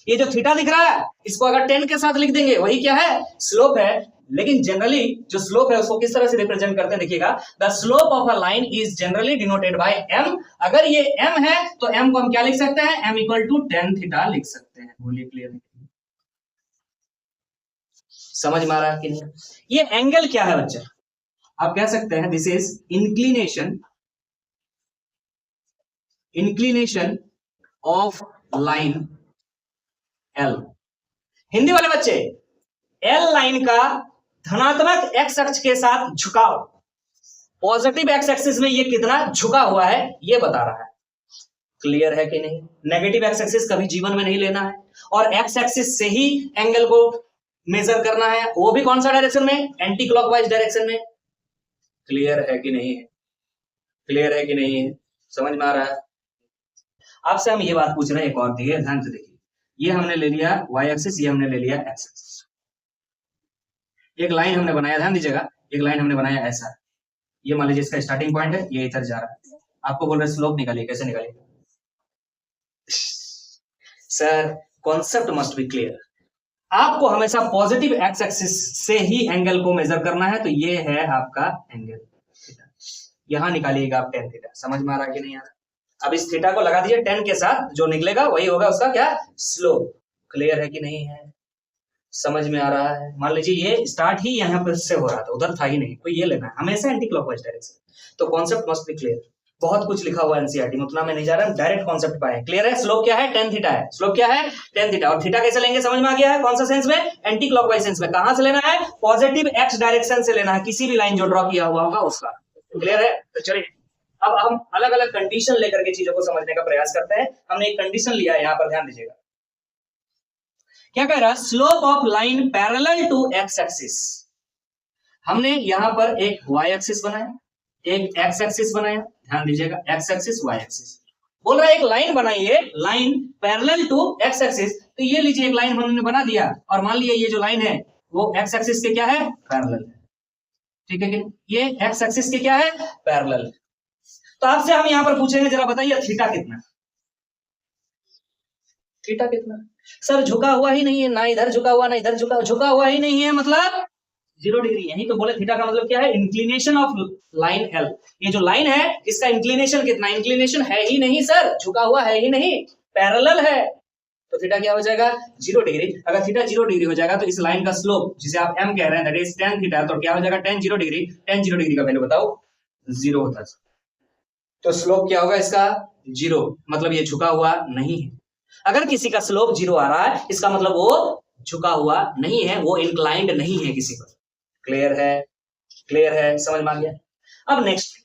ये जो थीटा दिख रहा है, इसको अगर tan के साथ लिख देंगे, वही क्या है? स्लोप है। लेकिन जनरली जो स्लोप है उसको किस तरह से रिप्रेजेंट करते हैं? देखिएगा, the slope of a line is generally denoted by m। अगर ये m है तो m को हम क्या लिख सकते हैं? m equal to tan theta लिख सकते हैं। बोलिए क्लियर? समझ में आ रहा है कि नहीं? ये एंगल क्या है बच्चा? आप कह सकते हैं this is inclination of line L. Hindi वाले बच्चे, एल लाइन का धनात्मक एक्स अक्ष के साथ झुकाव, पॉजिटिव एक्स एक्सिस में ये कितना झुका हुआ है ये बता रहा है, क्लियर है कि नहीं? नेगेटिव एक्स एक्सिस कभी जीवन में नहीं लेना है, और एक्स एक्सिस से ही एंगल को मेजर करना है, वो भी कौन सा डायरेक्शन में? एंटी क्लॉकवाइज डायरेक्शन में। क्लियर है कि नहीं है? क्लियर है कि नहीं है? समझ में आ रहा है? आपसे हम ये बात पूछ रहे हैं, एक और देखिए, ध्यान से देखिए। ये हमने ले लिया वाई एक्सिस, ये हमने ले लिया एक्स एक्सिस। एक लाइन हमने बनाया, ध्यान दीजिएगा, एक लाइन हमने बनाया ऐसा, ये मान लीजिए इसका स्टार्टिंग पॉइंट है, ये इधर जा रहा है। आपको बोल रहे स्लोप निकालिए, कैसे निकालिए? Sir concept must be clear. आपको हमेशा पॉजिटिव एक्स एक्सिस से ही एंगल को मेजर करना है, तो ये है आपका एंगल थीटा। यहां निकालिएगा आप tan थीटा। समझ में आ रहा है कि नहीं आ रहा? अब इस थीटा को लगा दीजिए tan के साथ, जो निकलेगा वही होगा उसका क्या? स्लोप। क्लियर है कि नहीं है? समझ में आ रहा है? मान लीजिए ये स्टार्ट ही यहाँ पर से हो रहा था, उधर था ही नहीं, तो ये लेना है हमेशा एंटी क्लॉकवाइज डायरेक्शन। तो कॉन्सेप्ट मस्ट बी क्लियर। बहुत कुछ लिखा हुआ है एनसीईआरटी में, उतना मैं नहीं जा रहा, डायरेक्ट कॉन्सेप्ट पे है। क्लियर है? स्लोप क्या है? tan थीटा है। स्लोप क्या है? tan theta. और थीटा कैसे लेंगे समझ में आ गया है? कौन सा सेंस में? एंटी क्लॉकवाइज सेंस में। कहां से लेना है? पॉजिटिव एक्स डायरेक्शन से लेना है, किसी भी लाइन जो ड्रॉ किया हुआ होगा उसका। क्लियर है? तो चलिए अब हम अलग अलग कंडीशन लेकर के चीजों को समझने का प्रयास करते हैं। हमने एक कंडीशन लिया है यहाँ पर, ध्यान दीजिएगा। क्या कह रहा? Slope of line parallel to X axis. हमने यहां पर एक वाई एक्सिस बनाया, एक एक्स एक्सिस बनाया, ध्यान दीजिएगा, एक्स एक्सिस वाई एक्सिस। बोल रहा है एक लाइन बनाइए, line parallel to X axis. तो ये लीजिए एक लाइन हमने बना दिया, और मान लिया ये जो लाइन है वो एक्स एक्सिस के क्या है? पैरेलल है। ठीक है कि ये एक्स एक्सिस के क्या है? पैरेलल। तो आपसे हम यहां पर पूछेंगे, जरा बताइए थीटा कितना? थीटा कितना? सर झुका हुआ ही नहीं है, ना इधर झुका हुआ ना इधर झुका हुआ ही नहीं है, मतलब 0 डिग्री। यही तो बोले थीटा का मतलब क्या है? Inclination of line L. ये जो लाइन है इसका इंक्लिनेशन कितना? इंक्लिनेशन है ही नहीं सर, झुका हुआ है ही नहीं, पैरेलल है। तो थीटा क्या हो जाएगा? 0 डिग्री। अगर थीटा 0 डिग्री हो जाएगा तो इस लाइन का स्लोप, जिसे आप m कह रहे हैं, दैट इज tan थीटा, तो क्या हो जाएगा? tan 0 degree. tan 0 डिग्री का वैल्यू बताओ? 0 होता है। तो स्लोप क्या होगा इसका? जीरो, मतलब ये झुका हुआ नहीं है। अगर किसी का स्लोप जीरो आ रहा है इसका मतलब वो झुका हुआ नहीं है, वो इंक्लाइंड नहीं है किसी पर। क्लियर है? क्लियर है? समझ में आ गया? अब next,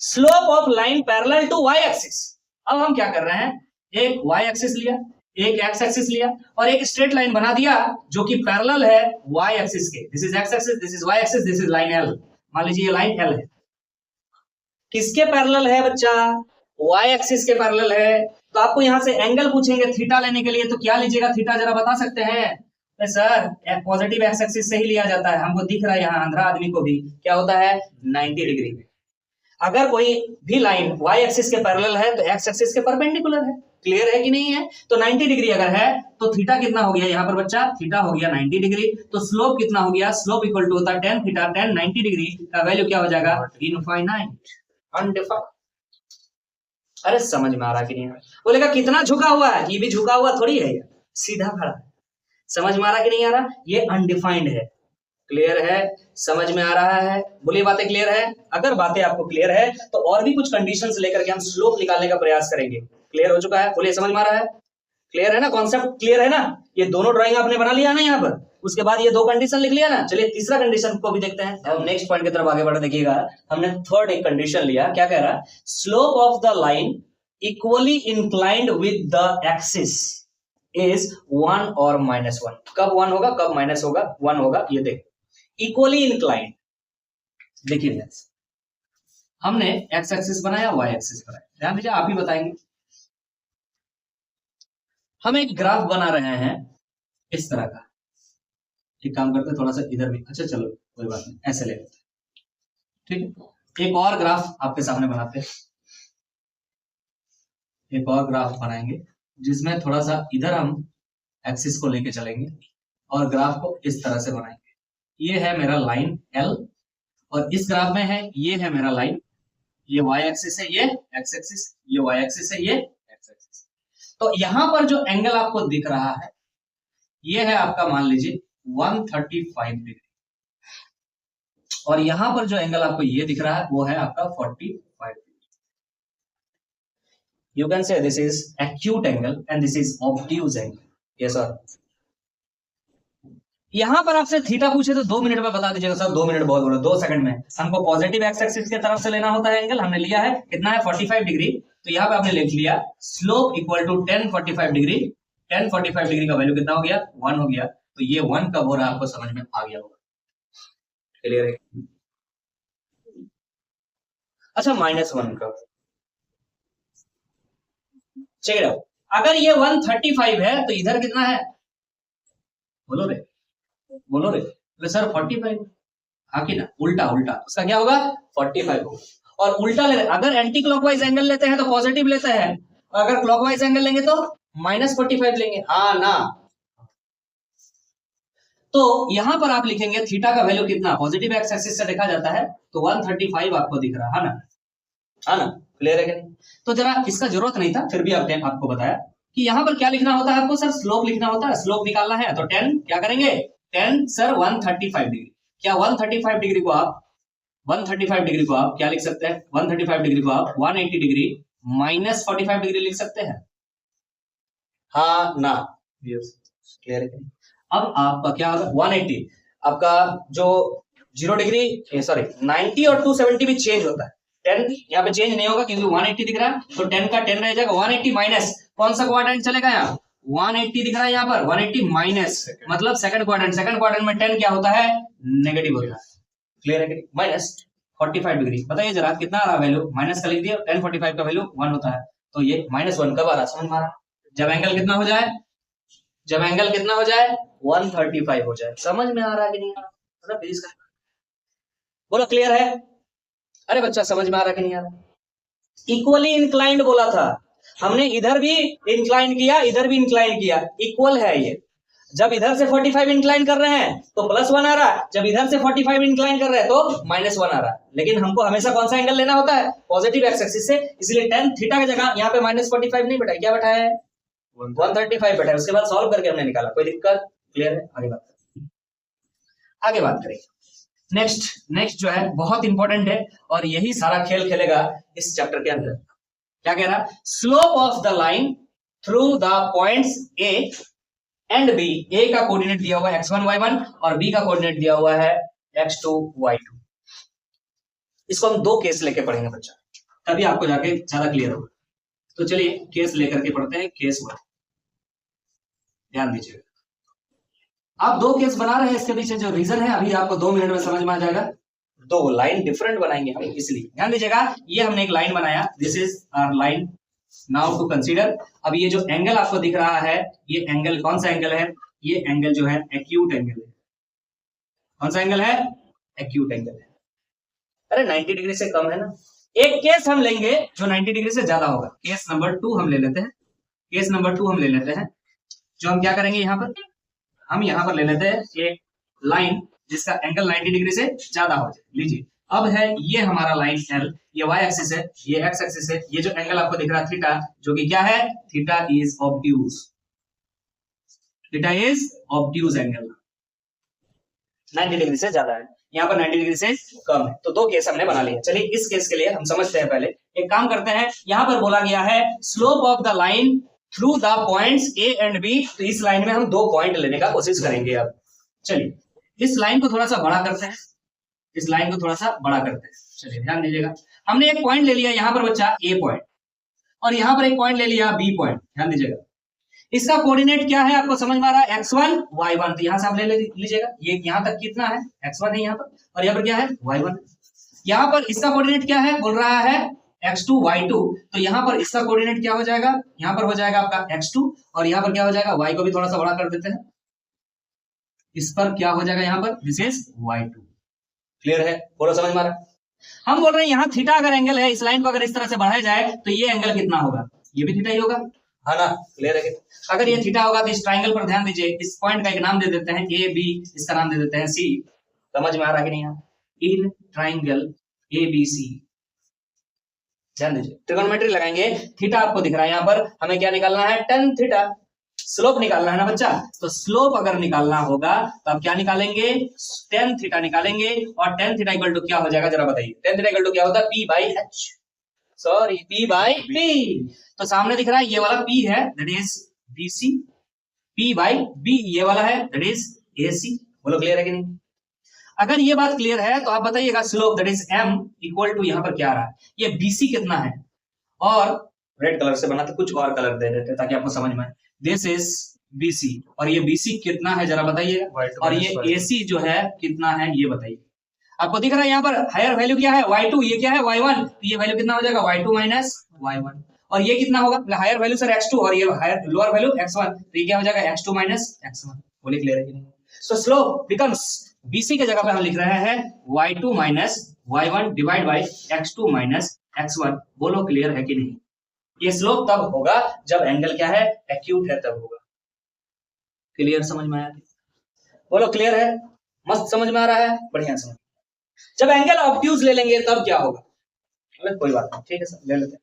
slope of line parallel to Y axis. अब हम क्या कर रहे हैं, एक वाई एक्सिस लिया, एक एक्स एक्सिस लिया और एक स्ट्रेट लाइन बना दिया जो कि पैरेलल है वाई एक्सिस के। This is X axis, this is Y axis, this is line L. मान लीजिए ये लाइन एल है। किसके पैरेलल है बच्चा? वाई एक्सिस के पैरेलल है। तो आपको यहां से एंगल पूछेंगे थीटा लेने के लिए, तो क्या लीजिएगा थीटा, जरा बता सकते हैं? सर पॉजिटिव एक्स एक्सिस से ही लिया जाता है, हमको दिख रहा है यहाँ अंधरा आदमी को भी, क्या होता है 90 डिग्री में। अगर कोई भी लाइन वाई एक्सिस के पैरेलल है तो एक्स एक्सिस के परपेंडिकुलर है। क्लियर है कि नहीं है? तो 90 डिग्री अगर है तो थीटा कितना हो गया यहाँ पर बच्चा? थीटा हो गया 90 डिग्री। तो स्लोप कितना हो गया? स्लोप इक्वल टू होता है tan थीटा, tan 90 डिग्री का वैल्यू क्या हो जाएगा? Infinite, undefined. अरे समझ में आ रहा कि नहीं आ रहा? बोलेगा कितना झुका हुआ है, ये भी झुका हुआ थोड़ी है, सीधा खड़ा है। समझ में आ रहा कि नहीं आ रहा? ये अनडिफाइंड है। क्लियर है? समझ में आ रहा है? बोलिए बातें क्लियर है? अगर बातें आपको क्लियर है तो और भी कुछ कंडीशंस लेकर के हम स्लोप निकालने का प्रयास करेंगे। क्लियर हो चुका है? बोलिए समझ में आ रहा है? क्लियर है ना? कॉन्सेप्ट क्लियर है ना? ये दोनों ड्राइंग आपने बना लिया ना यहाँ पर, उसके बाद ये दो कंडीशन लिख लिया ना। चलिए तीसरा कंडीशन को भी देखते हैं। अब नेक्स्ट पॉइंट की तरफ आगे बढ़े। देखिएगा हमने थर्ड एक कंडीशन लिया, क्या कह रहा है? Slope of the line equally inclined with the axis is 1 और -1। कब 1 होगा, कब माइनस होगा? 1 होगा। ये देखो इक्वली इंक्लाइंड। देखिए हमने एक्स एक्सिस बनाया, वाई एक्सिस बनाया, ध्यान दीजिए आप ही बताएंगे। हम एक ग्राफ बना रहे हैं इस तरह का। एक काम करते हैं थोड़ा सा इधर भी, अच्छा चलो कोई बात नहीं, ऐसे ले लेते हैं, ठीक है। एक और ग्राफ आपके सामने बनाते हैं, एक और ग्राफ बनाएंगे जिसमें थोड़ा सा इधर हम एक्सिस को लेके चलेंगे और ग्राफ को इस तरह से बनाएंगे। ये है मेरा लाइन L और इस ग्राफ में है, ये है मेरा लाइन, ये y एक्सिस है, ये x एक्सिस, ये y एक्सिस है, ये x एक्सिस। तो यहां पर जो एंगल आपको दिख रहा है ये है आपका, मान लीजिए 135 डिग्री, और यहां पर जो एंगल आपको ये दिख रहा है वो है आपका 45 degree. You can say this is acute angle and this is obtuse angle. Yes sir. यहां पर आपसे थीटा पूछे तो 2 मिनट में बता दीजिएगा सर। 2 मिनट बहुत बोला, 2 सेकंड में। हमको पॉजिटिव एक्स एक्सिस की तरफ से लेना होता है एंगल, हमने लिया है कितना है 45 डिग्री। तो यहाँ पे आपने लिख लिया slope equal to tan 45 degree. tan 45 degree का वैल्यू कितना हो गया? 1 हो गया। तो ये 1 कब हो रहा है आपको समझ में आ गया होगा। क्लियर है? अच्छा -1 कब? Check out. अगर ये 135 है तो इधर कितना है? बोलो रे, बोलो रे। तो सर 45, हाँ कि ना? उल्टा उल्टा उसका क्या होगा? 45 होगा। और उल्टा ले, अगर एंटी क्लॉकवाइज एंगल लेते हैं तो पॉजिटिव लेते हैं, और अगर क्लॉकवाइज एंगल लेंगे तो -45 लेंगे, हाँ ना? तो यहां पर आप लिखेंगे थीटा का वैल्यू कितना, पॉजिटिव एक्स एक्सिस से देखा जाता है तो 135 आपको दिख रहा है ना? हाँ ना? क्लियर है कि नहीं? तो जरा इसका जरूरत नहीं था, फिर भी आपको बताया कि यहाँ पर क्या लिखना होता है आपको सर? स्लोप लिखना होता है। स्लोप निकालना है तो 10 क्या करेंगे? 10 सर 135 डिग्री। क्या 135 डिग्री को आप 135 डिग्री को आप क्या लिख सकते हैं? 135 डिग्री को आप 180 डिग्री -45 डिग्री लिख सकते हैं, हाँ ना? क्लियर है? अब आपका क्या होगा? 180 आपका जो 0 डिग्री सॉरी 90 और 270 भी चेंज होता है। 10 यहाँ पे चेंज नहीं होगा क्योंकि 180 दिख रहा है, तो 10 का 10 रह जाएगा। 180 माइनस कौन सा क्वाड्रेंट चलेगा यहाँ? 180 दिख रहा है यहाँ पर, 180 माइनस मतलब सेकंड क्वाड्रेंट। सेकंड क्वाड्रेंट में 10 क्या होता है? नेगेटिव होता है। क्लियर है कि -45 डिग्री। बताइए जरा कितना आ रहा वैल्यू? माइनस का लिख दिया, 1045 का वैल्यू 1 होता है। तो ये -1 कब आ रहा? समझ में आ रहा? जब एंगल कितना हो जाए? जब एंगल कितना हो जाए? 135 हो जाए। समझ में आ रहा है कि नहीं आ रहा? प्लीज बोलो क्लियर है? अरे बच्चा समझ में आ रहा कि नहीं आ रहा? इक्वली इंक्लाइंड बोला था हमने, इधर भी इंक्लाइन किया, इधर भी इंक्लाइन किया, इक्वल है ये। जब इधर से 45 इंक्लाइन कर रहे हैं तो +1 आ रहा है, जब इधर से 45 इंक्लाइन कर रहे हैं तो -1 आ रहा है। लेकिन हमको हमेशा कौन सा एंगल लेना होता है? पॉजिटिव एक्स एक्सिस से, इसलिए tan थीटा की जगह यहाँ पे -45 नहीं बैठा, क्या बैठा है? 135 बैठा है। उसके बाद सॉल्व करके हमने निकाला। कोई दिक्कत? क्लियर है? आगे बात करेंगे। नेक्स्ट जो है बहुत इंपॉर्टेंट है और यही सारा खेल खेलेगा इस चैप्टर के अंदर। क्या कह रहा, slope of the line through the points A and B, A का कोऑर्डिनेट दिया हुआ है x1 y1 और बी का कोऑर्डिनेट दिया हुआ है x2 y2। इसको हम दो केस लेके पढ़ेंगे बच्चा, तभी आपको जाके ज्यादा क्लियर होगा। तो चलिए केस लेकर के पढ़ते हैं। केस 1 ध्यान दीजिएगा, आप दो केस बना रहे हैं, इसके पीछे जो रीजन है अभी आपको 2 मिनट में समझ में आ जाएगा। दो लाइन डिफरेंट बनाएंगे हम, इसलिए ध्यान दीजिएगा। ये हमने एक लाइन बनाया, this is our line, now to consider. अब ये जो एंगल आपको दिख रहा है, ये एंगल कौन सा एंगल है, ये एंगल जो है एक्यूट एंगल है। कौन सा एंगल है, एक्यूट एंगल है। अरे 90 डिग्री से कम है ना। एक केस हम लेंगे जो 90 डिग्री से ज्यादा होगा, केस नंबर 2 हम ले लेते हैं। केस नंबर 2 हम ले लेते हैं, जो हम क्या करेंगे यहाँ पर, हम यहाँ पर ले लेते हैं एक लाइन जिसका एंगल 90 डिग्री से ज्यादा हो जाए। लीजिए अब है ये हमारा लाइन L, ये y एक्सिस है, ये x एक्सिस है। ये जो एंगल आपको दिख रहा है थीटा, जो कि क्या है, theta is obtuse, theta is obtuse angle, 90 degree से ज्यादा है, यहाँ पर 90 डिग्री से कम है। तो दो केस हमने बना लिया। चलिए इस केस के लिए हम समझते हैं। पहले एक काम करते हैं, यहाँ पर बोला गया है slope of the line through the points A and B, तो इस लाइन में हम 2 पॉइंट लेने का कोशिश करेंगे। अब चलिए इस लाइन को थोड़ा सा बड़ा करते हैं, इस लाइन को थोड़ा सा बड़ा करते हैं। चलिए ध्यान दीजिएगा, हमने एक पॉइंट ले लिया यहाँ पर बच्चा ए पॉइंट, और यहाँ पर एक पॉइंट ले लिया बी पॉइंट। ध्यान दीजिएगा, इसका कोऑर्डिनेट क्या है आपको समझ में आ रहा है, x1 y1। तो यहाँ से आप ले लीजिएगा, ये यहाँ तक कितना है, x1 है यहाँ पर, और यहाँ पर क्या है, y1। यहाँ पर इसका कोऑर्डिनेट क्या है, बोल रहा है x2 y2। तो यहाँ पर इसका कोऑर्डिनेट क्या हो जाएगा, यहाँ पर हो जाएगा आपका x2, और यहाँ पर क्या हो जाएगा, y को भी थोड़ा सा बड़ा कर देते हैं। इस पर क्या हो जाएगा, यहाँ पर दिस इज y2। क्लियर है, बोलो समझ में आ रहा है। हम बोल रहे हैं यहाँ थीटा अगर एंगल है, इस लाइन को अगर इस तरह से बढ़ाया जाए तो ये एंगल कितना होगा, ये भी थीटा ही होगा, है ना। क्लियर है। अगर ये थीटा होगा तो इस ट्राइंगल पर ध्यान दीजिए, इस पॉइंट का एक नाम दे देते हैं ए बी, इसका नाम दे देते हैं सी। समझ में आ रहा कि नहीं, in triangle A B C. ध्यान दीजिए, ट्रिगोनोमेट्री लगाएंगे, थीटा आपको दिख रहा है यहाँ पर, हमें क्या निकालना है, tan थीटा। स्लोप निकालना है ना बच्चा, तो स्लोप अगर निकालना होगा तो आप क्या निकालेंगे, tan थीटा निकालेंगे। और tan थीटा इक्वल टू क्या हो जाएगा, जरा बताइए। tan थीटा इक्वल टू क्या होता है, p by h, sorry p by p। तो सामने दिख रहा है ये वाला p है, that is bc, p by b ये वाला है, दैट इज ac। बोलो क्लियर है कि नहीं। अगर ये बात क्लियर है तो आप बताइएगा slope that is m equal to यहाँ पर क्या आ रहा है, ये bc कितना है, और रेड कलर से बनाते, कुछ और कलर दे देते ताकि आपको समझ में आए। दिस इज BC, और ये BC कितना है जरा बताइएगा, और ये AC जो है कितना है ये बताइए। आपको दिख रहा है यहाँ पर हायर वैल्यू क्या है, y2, ये क्या है y1, तो ये वैल्यू कितना हो जाएगा, y2 माइनस y1। और ये कितना होगा, हायर वैल्यू सर x2, और ये हायर लोअर वैल्यू x1, तो ये क्या हो जाएगा, x2 माइनस x1। बोलिए क्लियर है कि नहीं। सो स्लोप बिकम्स, BC के जगह पे हम लिख रहे हैं y2 minus y1 divide by x2 minus x1। बोलो क्लियर है कि नहीं। ये स्लोप तब होगा जब एंगल क्या है, एक्यूट है, तब होगा। क्लियर, समझ में आया, बोलो क्लियर है, मस्त समझ में आ रहा है, बढ़िया समझ। जब एंगल ऑब्ट्यूज ले लेंगे तब क्या होगा, कोई बात नहीं, ठीक है सर ले लेते हैं।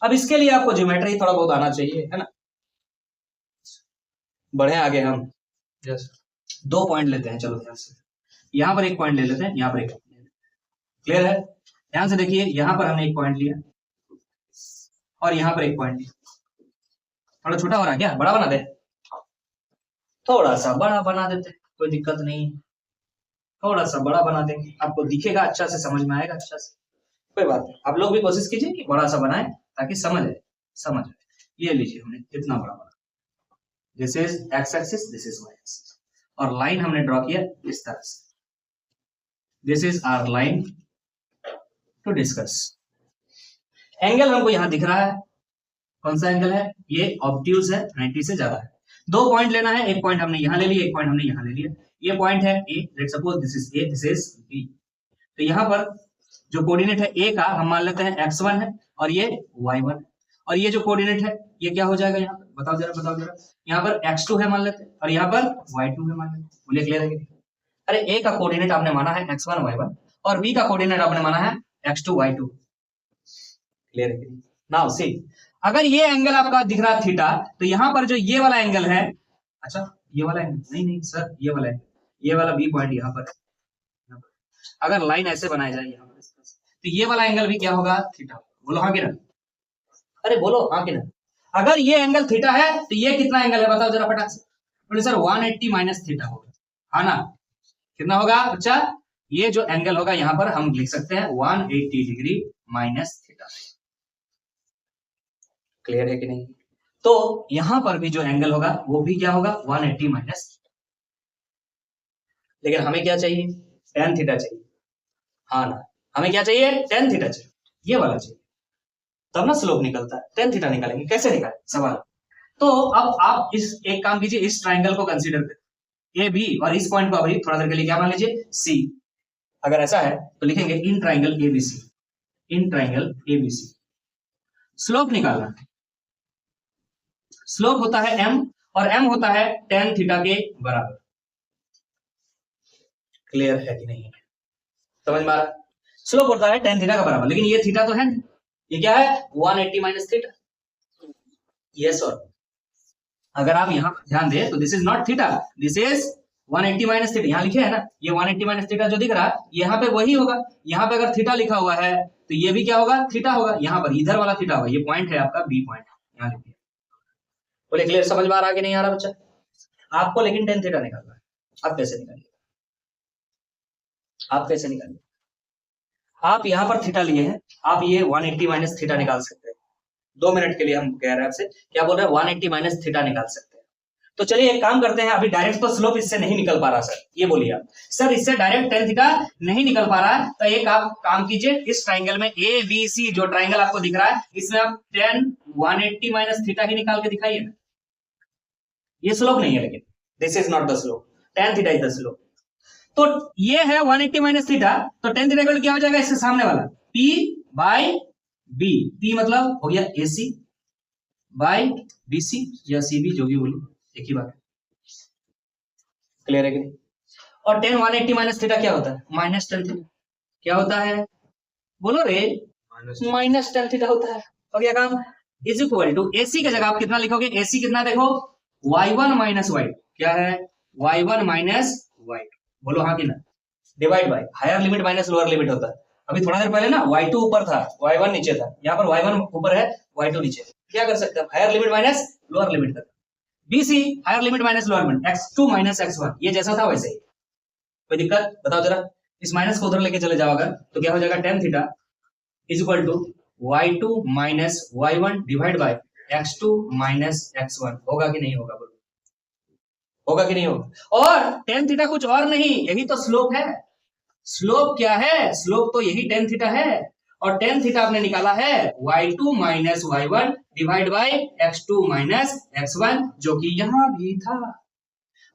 अब इसके लिए आपको ज्योमेट्री थोड़ा बहुत आना चाहिए, है ना। बढ़े आगे हम, यस 2 पॉइंट लेते हैं, चलो ध्यान से, यहाँ पर एक पॉइंट ले लेते हैं, यहाँ पर एक। क्लियर है, ध्यान से देखिए, यहाँ पर हमने एक पॉइंट लिया और यहाँ पर एक पॉइंट लिया। थोड़ा छोटा हो रहा है क्या, बड़ा बना दे, थोड़ा सा बड़ा बना देते, कोई दिक्कत नहीं, थोड़ा सा बड़ा बना देंगे, आपको दिखेगा अच्छा से, समझ में आएगा अच्छा से, कोई बात नहीं। आप लोग भी कोशिश कीजिए कि बड़ा सा बनाए ताकि समझ आए। ये लीजिए हमने कितना बड़ा बना, this is X axis, this is Y axis, और लाइन हमने ड्रॉ किया इस तरह से। This is our line to discuss. Angle हमको यहां दिख रहा है, कौन सा एंगल है, ये ऑब्ट्यूज है, 90 से ज्यादा है। 2 पॉइंट लेना है, एक पॉइंट हमने यहां ले लिया, एक पॉइंट हमने यहां ले लिया। ये पॉइंट है A, let's suppose this is A, this is B. तो यहाँ पर जो कोऑर्डिनेट है ए का हम मान लेते हैं x1 है, और ये y1 है, और ये जो कोऑर्डिनेट है ये क्या हो जाएगा, यहाँ पर बताओ जरा, यहाँ पर x2 है मान लेते हैं, और यहाँ पर y2 है मान लेते हैं। बोलिए क्लियर है कि। अरे ए का कोऑर्डिनेट आपने माना है x1 y1, और बी का कोऑर्डिनेट आपने माना है x2 y2। क्लियर है कि। नाउ सी, अगर ये एंगल आपका दिख रहा है थीटा, तो यहाँ पर जो ये वाला एंगल है, अच्छा ये वाला एंगल नहीं सर, ये वाला एंगल, ये वाला बी पॉइंट यहाँ पर है। अगर लाइन ऐसे बनाई जाए यहाँ पर, तो ये वाला एंगल भी क्या होगा, थीटा। बोलो हाँ कि ना। अरे बोलो हाँ कि ना। अगर ये एंगल थीटा है तो ये कितना एंगल है बताओ जरा फटाक से। बोले सर 180 माइनस थीटा होगा, हाँ ना। कितना होगा बच्चा, ये जो एंगल होगा यहां पर हम लिख सकते हैं 180 डिग्री माइनस थीटा। क्लियर है कि नहीं। तो यहां पर भी जो एंगल होगा वो भी क्या होगा 180 माइनस। लेकिन हमें क्या चाहिए, tan थीटा चाहिए, हाँ ना। हमें क्या चाहिए, tan थीटा चाहिए, ये वाला चाहिए, तब ना स्लोप निकलता है। tan थीटा निकालेंगे, कैसे निकालें सवाल। तो अब आप इस एक काम कीजिए, इस ट्राइंगल को कंसीडर करें ए बी, और इस पॉइंट को अभी थोड़ा देर के लिए क्या मान लीजिए सी। अगर ऐसा है तो लिखेंगे in triangle ABC, in triangle ABC. Slope निकालना, स्लोप होता है m और m होता है tan थीटा के बराबर। क्लियर है कि नहीं है, समझ में आ रहा है। स्लोप होता है tan थीटा का बराबर, लेकिन ये थीटा तो है नहीं, ये क्या है 180 माइनस थीटा। यस और अगर आप यहां ध्यान दें तो this is not theta, this is 180 minus theta. यहां लिखे है ना, ये 180 माइनस थीटा जो दिख रहा है यहाँ पे वही होगा। यहाँ पे अगर थीटा लिखा हुआ है तो ये भी क्या होगा, थीटा होगा। यहाँ पर इधर वाला थीटा होगा, ये पॉइंट है आपका बी पॉइंट, यहाँ लिखिए। बोले क्लियर, समझ में आ रहा है कि नहीं आ रहा बच्चा। आपको लेकिन tan थीटा निकालना है। आप कैसे निकालिए, आप कैसे निकालिए। आप यहाँ पर थीटा लिए हैं, आप ये 180 माइनस थीटा निकाल सकते हैं। 2 मिनट के लिए हम कह रहे हैं आपसे, क्या बोल रहे हैं 180 माइनस थीटा निकाल सकते हैं। तो चलिए एक काम करते हैं, अभी डायरेक्ट तो स्लोप इससे नहीं निकल पा रहा सर, ये बोलिए आप। सर इससे डायरेक्ट tan थीटा नहीं निकल पा रहा है, तो एक आप काम कीजिए, इस ट्राइंगल में ए बी सी जो ट्राइंगल आपको दिख रहा है इसमें आप tan 180 माइनस थीटा ही निकाल के दिखाइए ना। ये स्लोप नहीं है, लेकिन this is not the slope, tan theta is the slope. तो ये है 180 माइनस थीटा, तो tan थीटा इक्वल क्या हो जाएगा, इससे सामने वाला p बाय b। p मतलब हो गया AC बाय BC या CB, जो भी बोलो एक ही बात है। क्लियर है कि नहीं। और tan 180 माइनस थीटा क्या होता है, माइनस tan थीटा। क्या होता है बोलो रे, माइनस tan थीटा होता है। हो गया काम। इज इक्वल टू AC की जगह आप कितना लिखोगे, AC कितना देखो y1 माइनस y, क्या है y1 माइनस y। बोलो हाँ कि ना। Divide by higher limit minus lower limit होता है। अभी थोड़ा देर पहले ना y2 ऊपर था y1 नीचे था, यहाँ पर y1 ऊपर है y2 नीचे। क्या कर सकते हैं, higher limit minus lower limit कर। BC higher limit minus lower limit, x2 minus x1, ये जैसा था वैसे ही। कोई दिक्कत बताओ जरा। इस माइनस को उधर लेके चले जाओ अगर, तो क्या हो जाएगा tan theta is equal to y2 minus y1 divide by x2 minus x1। होगा कि नहीं होगा बोलो, होगा कि नहीं होगा। और tan थीटा कुछ और नहीं, यही तो स्लोप है। स्लोप क्या है, स्लोप तो यही tan थीटा है। और tan थीटा आपने निकाला है y2 minus y1 divide by x2 minus x1, जो कि यहां भी था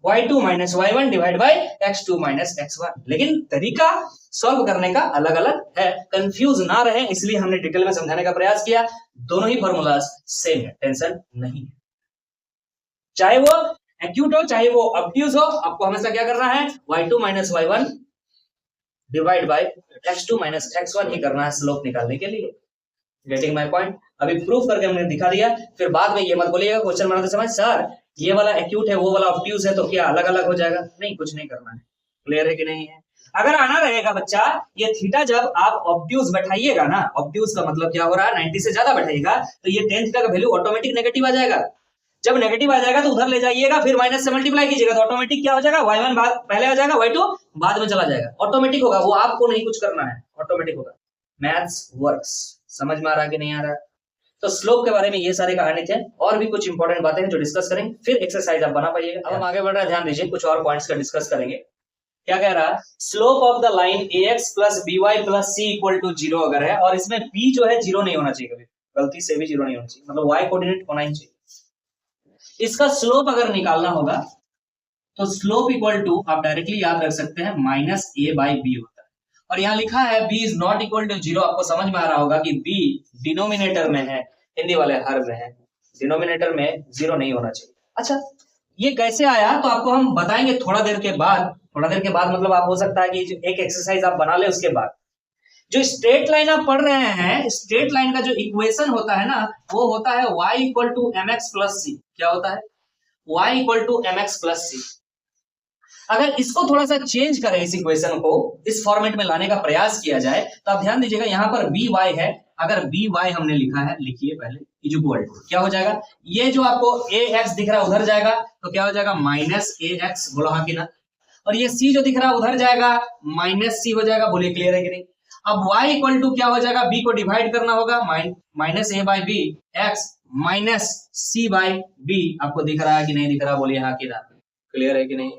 y2 minus y1 divide by x2 minus x1। लेकिन तरीका सॉल्व करने का अलग अलग है, कंफ्यूज ना रहे इसलिए हमने डिटेल में समझाने का प्रयास किया। दोनों ही फॉर्मूलाज सेम है, टेंशन नहीं है। चाहे वो एक्यूट हो चाहे वो ऑब्ट्यूज हो, आपको हमेशा क्या करना है y2 minus y1 divide by x2 minus x1 ही करना है स्लोप निकालने के लिए। Getting my point. अभी प्रूफ करके हमने दिखा दिया, फिर बाद में ये मत बोलिएगा क्वेश्चन बनाते समय सर ये वाला एक्यूट है वो वाला ऑब्ट्यूज है तो क्या अलग अलग हो जाएगा। नहीं, कुछ नहीं करना है। क्लियर है कि नहीं है। अगर आना रहेगा बच्चा, ये थीटा जब आप ऑब्ट्यूज बैठाइएगा ना, ऑब्ट्यूज का मतलब क्या हो रहा है 90 से ज्यादा बैठाइएगा तो ये tan थीटा का वैल्यू ऑटोमेटिक नेगेटिव आ जाएगा। जब नेगेटिव आ जाएगा तो उधर ले जाइएगा, फिर माइनस से मल्टीप्लाई कीजिएगा तो ऑटोमेटिक क्या हो जाएगा y1 पहले आ जाएगा, y2 बाद में चला जाएगा। ऑटोमेटिक होगा, वो आपको नहीं कुछ करना है, ऑटोमेटिक होगा। Maths works. समझ में आ रहा है कि नहीं आ रहा है। तो स्लोप के बारे में ये सारे कहानी थे, और भी कुछ इंपॉर्टेंट बातें हैं जो डिस्कस करेंगे, फिर एक्सरसाइज आप बना पाइएगा। अब हम आगे बढ़ रहे हैं, ध्यान दीजिए, कुछ और पॉइंट्स का डिस्कस करेंगे। क्या कह रहा है, slope of the line ax plus by plus c equal to 0 अगर है, और इसमें b जो है 0 नहीं होना चाहिए, कभी गलती से भी 0 नहीं होना चाहिए, मतलब y कोऑर्डिनेट होना ही चाहिए। इसका स्लोप अगर निकालना होगा तो स्लोप इक्वल टू आप डायरेक्टली याद रख सकते हैं माइनस a बाई बी होता है। और यहाँ लिखा है b is not equal to 0, आपको समझ में आ रहा होगा कि b डिनोमिनेटर में है, हिंदी वाले हर में है, डिनोमिनेटर में 0 नहीं होना चाहिए। अच्छा, ये कैसे आया तो आपको हम बताएंगे थोड़ा देर के बाद। थोड़ा देर के बाद मतलब आप हो सकता है कि एक एक्सरसाइज आप बना ले, उसके बाद जो स्ट्रेट लाइन आप पढ़ रहे हैं, स्ट्रेट लाइन का जो इक्वेशन होता है ना, वो होता है y equal to mx plus C. क्या होता है, y equal to mx plus C. अगर इसको थोड़ा सा चेंज करें, इस इक्वेशन को इस फॉर्मेट में लाने का प्रयास किया जाए, तो आप ध्यान दीजिएगा यहां पर बी वाई है, अगर बी वाई हमने लिखा है, लिखिए पहले, इज इक्वल टू क्या हो जाएगा, ये जो आपको ए एक्स दिख रहा है उधर जाएगा तो क्या हो जाएगा माइनस ए एक्स, बोलो हाँ कि ना, और ये सी जो दिख रहा है उधर जाएगा माइनस सी हो जाएगा, बोलिए क्लियर है कि नहीं। अब y इक्वल टू क्या हो जाएगा, b को डिवाइड करना होगा, minus A by B X minus C by B, आपको दिख रहा है कि नहीं दिख रहा, बोलिए हाँ कि ना, क्लियर है कि नहीं।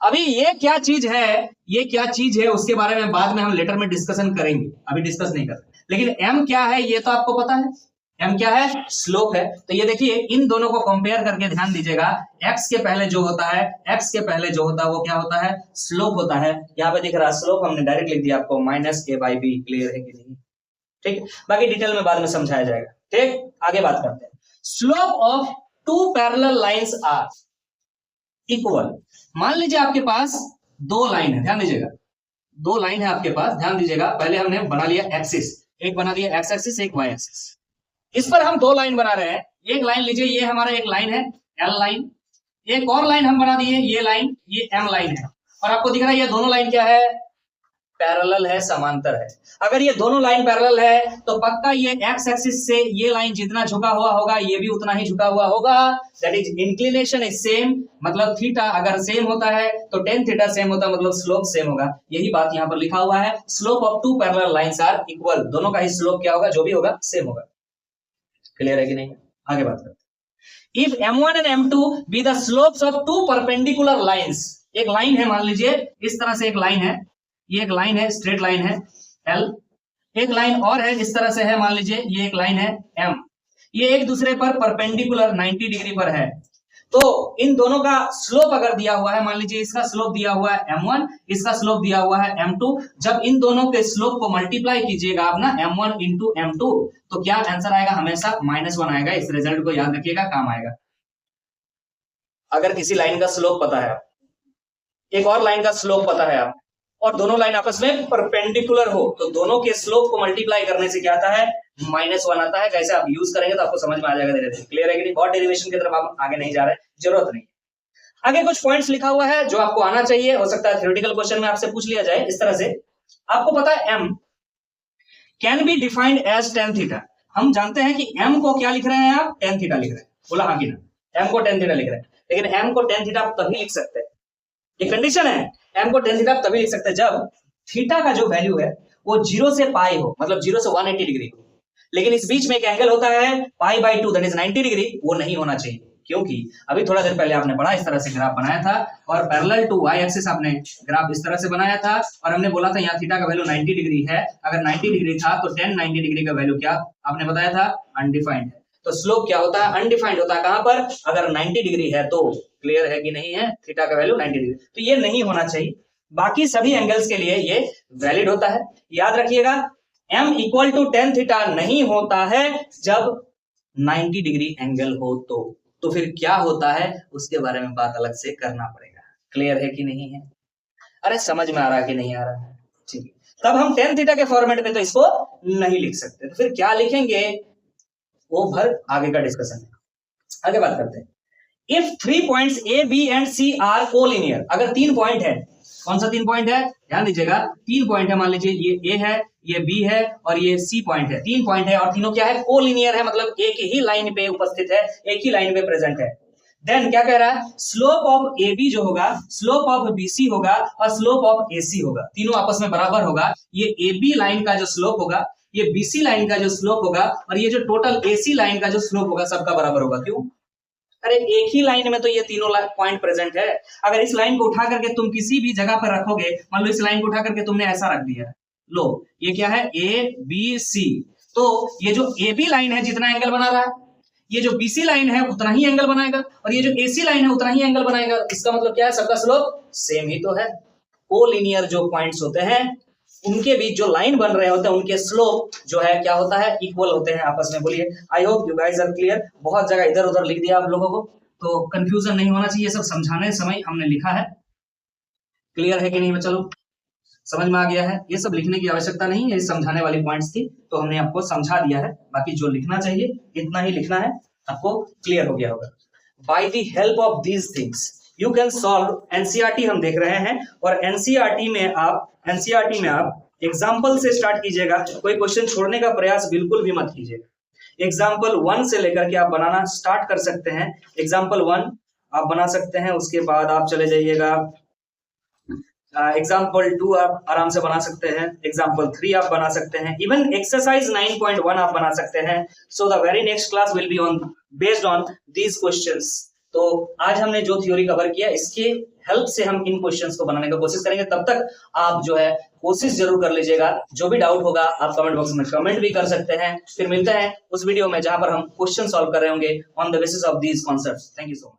अभी ये क्या चीज है, ये क्या चीज है उसके बारे में बाद में हम लेटर में डिस्कशन करेंगे, अभी डिस्कस नहीं कर रहे, लेकिन m क्या है ये तो आपको पता है, m क्या है, स्लोप है। तो ये देखिए इन दोनों को कंपेयर करके ध्यान दीजिएगा, x के पहले जो होता है, x के पहले जो होता है वो क्या होता है, स्लोप होता है। यहाँ पे दिख रहा है स्लोप, हमने डायरेक्ट लिख दिया आपको minus A by B, clear है कि नहीं, ठीक। बाकी डिटेल में बाद में समझाया जाएगा, ठीक। आगे बात करते हैं, slope of two parallel lines are equal. मान लीजिए आपके पास दो लाइन है, ध्यान दीजिएगा, दो लाइन है आपके पास, ध्यान दीजिएगा, पहले हमने बना लिया एक्सिस, एक बना दिया एक्स एक्सिस, एक वाई एक्सिस, इस पर हम दो लाइन बना रहे हैं। एक लाइन लीजिए, ये हमारा एक लाइन है एल लाइन, एक और लाइन हम बना दिए, ये लाइन, ये एम लाइन है, और आपको दिख रहा है ये दोनों लाइन क्या है, पैरेलल है, समांतर है। अगर ये दोनों लाइन पैरेलल है तो पक्का ये एक्स एक्सिस से ये लाइन जितना झुका हुआ होगा ये भी उतना ही झुका हुआ होगा, that is inclination is same, मतलब थीटा अगर सेम होता है तो टेन थीटा सेम होता है, मतलब स्लोप सेम होगा। यही बात यहाँ पर लिखा हुआ है, slope of two parallel lines are equal, दोनों का ही स्लोप क्या होगा, जो भी होगा सेम होगा, क्लियर है कि नहीं। आगे बात करते हैं, if m1 and m2 be the slopes of two perpendicular lines, एक लाइन है, मान लीजिए इस तरह से एक लाइन है, ये एक लाइन है, स्ट्रेट लाइन है L, एक लाइन और है इस तरह से है, मान लीजिए ये एक लाइन है M, ये एक दूसरे पर परपेंडिकुलर 90 डिग्री पर है। तो इन दोनों का स्लोप अगर दिया हुआ है, मान लीजिए इसका स्लोप दिया हुआ है m1, इसका स्लोप दिया हुआ है m2, जब इन दोनों के स्लोप को मल्टीप्लाई कीजिएगा आप ना m1 इंटू m2, तो क्या आंसर आएगा, हमेशा -1 आएगा। इस रिजल्ट को याद रखिएगा, काम आएगा। अगर किसी लाइन का स्लोप पता है, एक और लाइन का स्लोप पता है आप, और दोनों लाइन आपस में परपेंडिकुलर हो, तो दोनों के स्लोप को मल्टीप्लाई करने से क्या आता है, -1 आता है। कैसे आप यूज करेंगे तो आपको समझ में आ जाएगा धीरे धीरे, क्लियर है कि नहीं। बहुत डेरिवेशन की तरफ आप आगे नहीं जा रहे, जरूरत नहीं। आगे कुछ पॉइंट्स लिखा हुआ है जो आपको आना चाहिए, हो सकता है थ्योरेटिकल क्वेश्चन में आपसे पूछ लिया जाए इस तरह से। आपको पता है m can be defined as tan theta, हम जानते हैं कि m को क्या लिख रहे हैं आप, tan थीटा लिख रहे हैं, बोला हाँ कि ना, m को tan थीटा लिख रहे हैं, लेकिन m को tan थीटा आप तभी लिख सकते हैं, ये कंडीशन है, m को tan थीटा आप तभी लिख सकते हैं जब थीटा का जो वैल्यू है वो 0 से पाई हो, मतलब 0 से 180 डिग्री हो, लेकिन इस बीच में एक एंगल होता है π/2 दैट इज 90 डिग्री, वो नहीं होना चाहिए। क्योंकि अभी थोड़ा देर पहले आपने पढ़ा, इस तरह से ग्राफ बनाया था और पैरेलल टू y एक्सिस आपने ग्राफ इस तरह से बनाया था, और हमने बोला था यहाँ थीटा का वैल्यू 90 डिग्री है, अगर 90 डिग्री था तो tan 90 डिग्री का वैल्यू क्या आपने बताया था, अनडिफाइंड है। तो स्लोप क्या होता है, अनडिफाइंड होता है, कहां पर, अगर 90 डिग्री है तो, क्लियर है कि नहीं है, थीटा का वैल्यू 90 डिग्री, तो ये नहीं होना चाहिए। बाकी सभी एंगल्स के लिए ये वैलिड होता है, याद रखिएगा। m equal to tan theta नहीं होता है जब 90 डिग्री एंगल हो, तो फिर क्या होता है उसके बारे में बात अलग से करना पड़ेगा, क्लियर है कि नहीं है। अरे समझ में आ रहा है कि नहीं आ रहा है, ठीक। तब हम tan थीटा के फॉर्मेट में तो इसको नहीं लिख सकते, तो फिर क्या लिखेंगे वो भर आगे का डिस्कशन है। आगे बात करते हैं, if 3 points A, B and C are collinear, अगर 3 पॉइंट है, कौन सा 3 पॉइंट है, ध्यान दीजिएगा, 3 पॉइंट है, मान लीजिए ये A है, ये B है और ये C पॉइंट है, 3 पॉइंट है और तीनों क्या है, कोलिनियर है, मतलब एक ही लाइन पे उपस्थित है, एक ही लाइन पे प्रेजेंट है। देन क्या कह रहा है, स्लोप ऑफ AB जो होगा, स्लोप ऑफ BC होगा और स्लोप ऑफ AC होगा, तीनों आपस में बराबर होगा। ये AB लाइन का जो स्लोप होगा, ये BC लाइन का जो स्लोप होगा और ये जो टोटल AC लाइन का जो स्लोप होगा, सबका बराबर होगा। क्यों, अरे एक ही लाइन में तो ये तीनों पॉइंट प्रेजेंट है। अगर इस लाइन को उठा करके तुम किसी भी जगह पर रखोगे, मान लो इस लाइन को उठा करके तुमने ऐसा रख दिया, लो ये क्या है, ABC, तो ये जो AB लाइन है जितना एंगल बना रहा है, ये जो BC लाइन है उतना ही एंगल बनाएगा, और ये जो AC लाइन है उतना ही एंगल बनाएगा। इसका मतलब क्या है, सबका स्लोप सेम ही तो है। कोलिनियर जो पॉइंट्स होते हैं उनके बीच जो लाइन बन रहे होते हैं उनके स्लोप जो है क्या होता है, इक्वल होते हैं आपस में। बोलिए, I hope you guys are clear. बहुत जगह इधर उधर लिख दिया आप लोगों को, तो कंफ्यूजन नहीं होना चाहिए, सब समझाने समय हमने लिखा है, क्लियर है कि नहीं बच्चा लोग, समझ में आ गया है। ये सब लिखने की आवश्यकता नहीं है, ये समझाने वाली पॉइंट्स थी तो हमने आपको समझा दिया है, बाकी जो लिखना चाहिए इतना ही लिखना है, आपको क्लियर हो गया होगा। By the help of these things, you can solve NCERT हम देख रहे हैं, और एनसीईआरटी में आप एग्जाम्पल से स्टार्ट कीजिएगा, कोई क्वेश्चन छोड़ने का प्रयास बिल्कुल भी मत कीजिएगा। एग्जाम्पल 1 से लेकर के आप बनाना स्टार्ट कर सकते हैं। एग्जाम्पल 1 आप बना सकते हैं, उसके बाद आप चले जाइएगा एग्जाम्पल 2 आप आराम से बना सकते हैं, एग्जाम्पल 3 आप बना सकते हैं, इवन एक्सरसाइज 9.1 आप बना सकते हैं। So the very next class will be on based on these questions. तो आज हमने जो थ्योरी कवर किया, इसके हेल्प से हम इन क्वेश्चंस को बनाने का कोशिश करेंगे। तब तक आप जो है कोशिश जरूर कर लीजिएगा। जो भी डाउट होगा आप कमेंट बॉक्स में कमेंट भी कर सकते हैं। फिर मिलते हैं उस वीडियो में जहां पर हम क्वेश्चन सॉल्व कर रहे होंगे on the basis of these concepts. Thank you so much.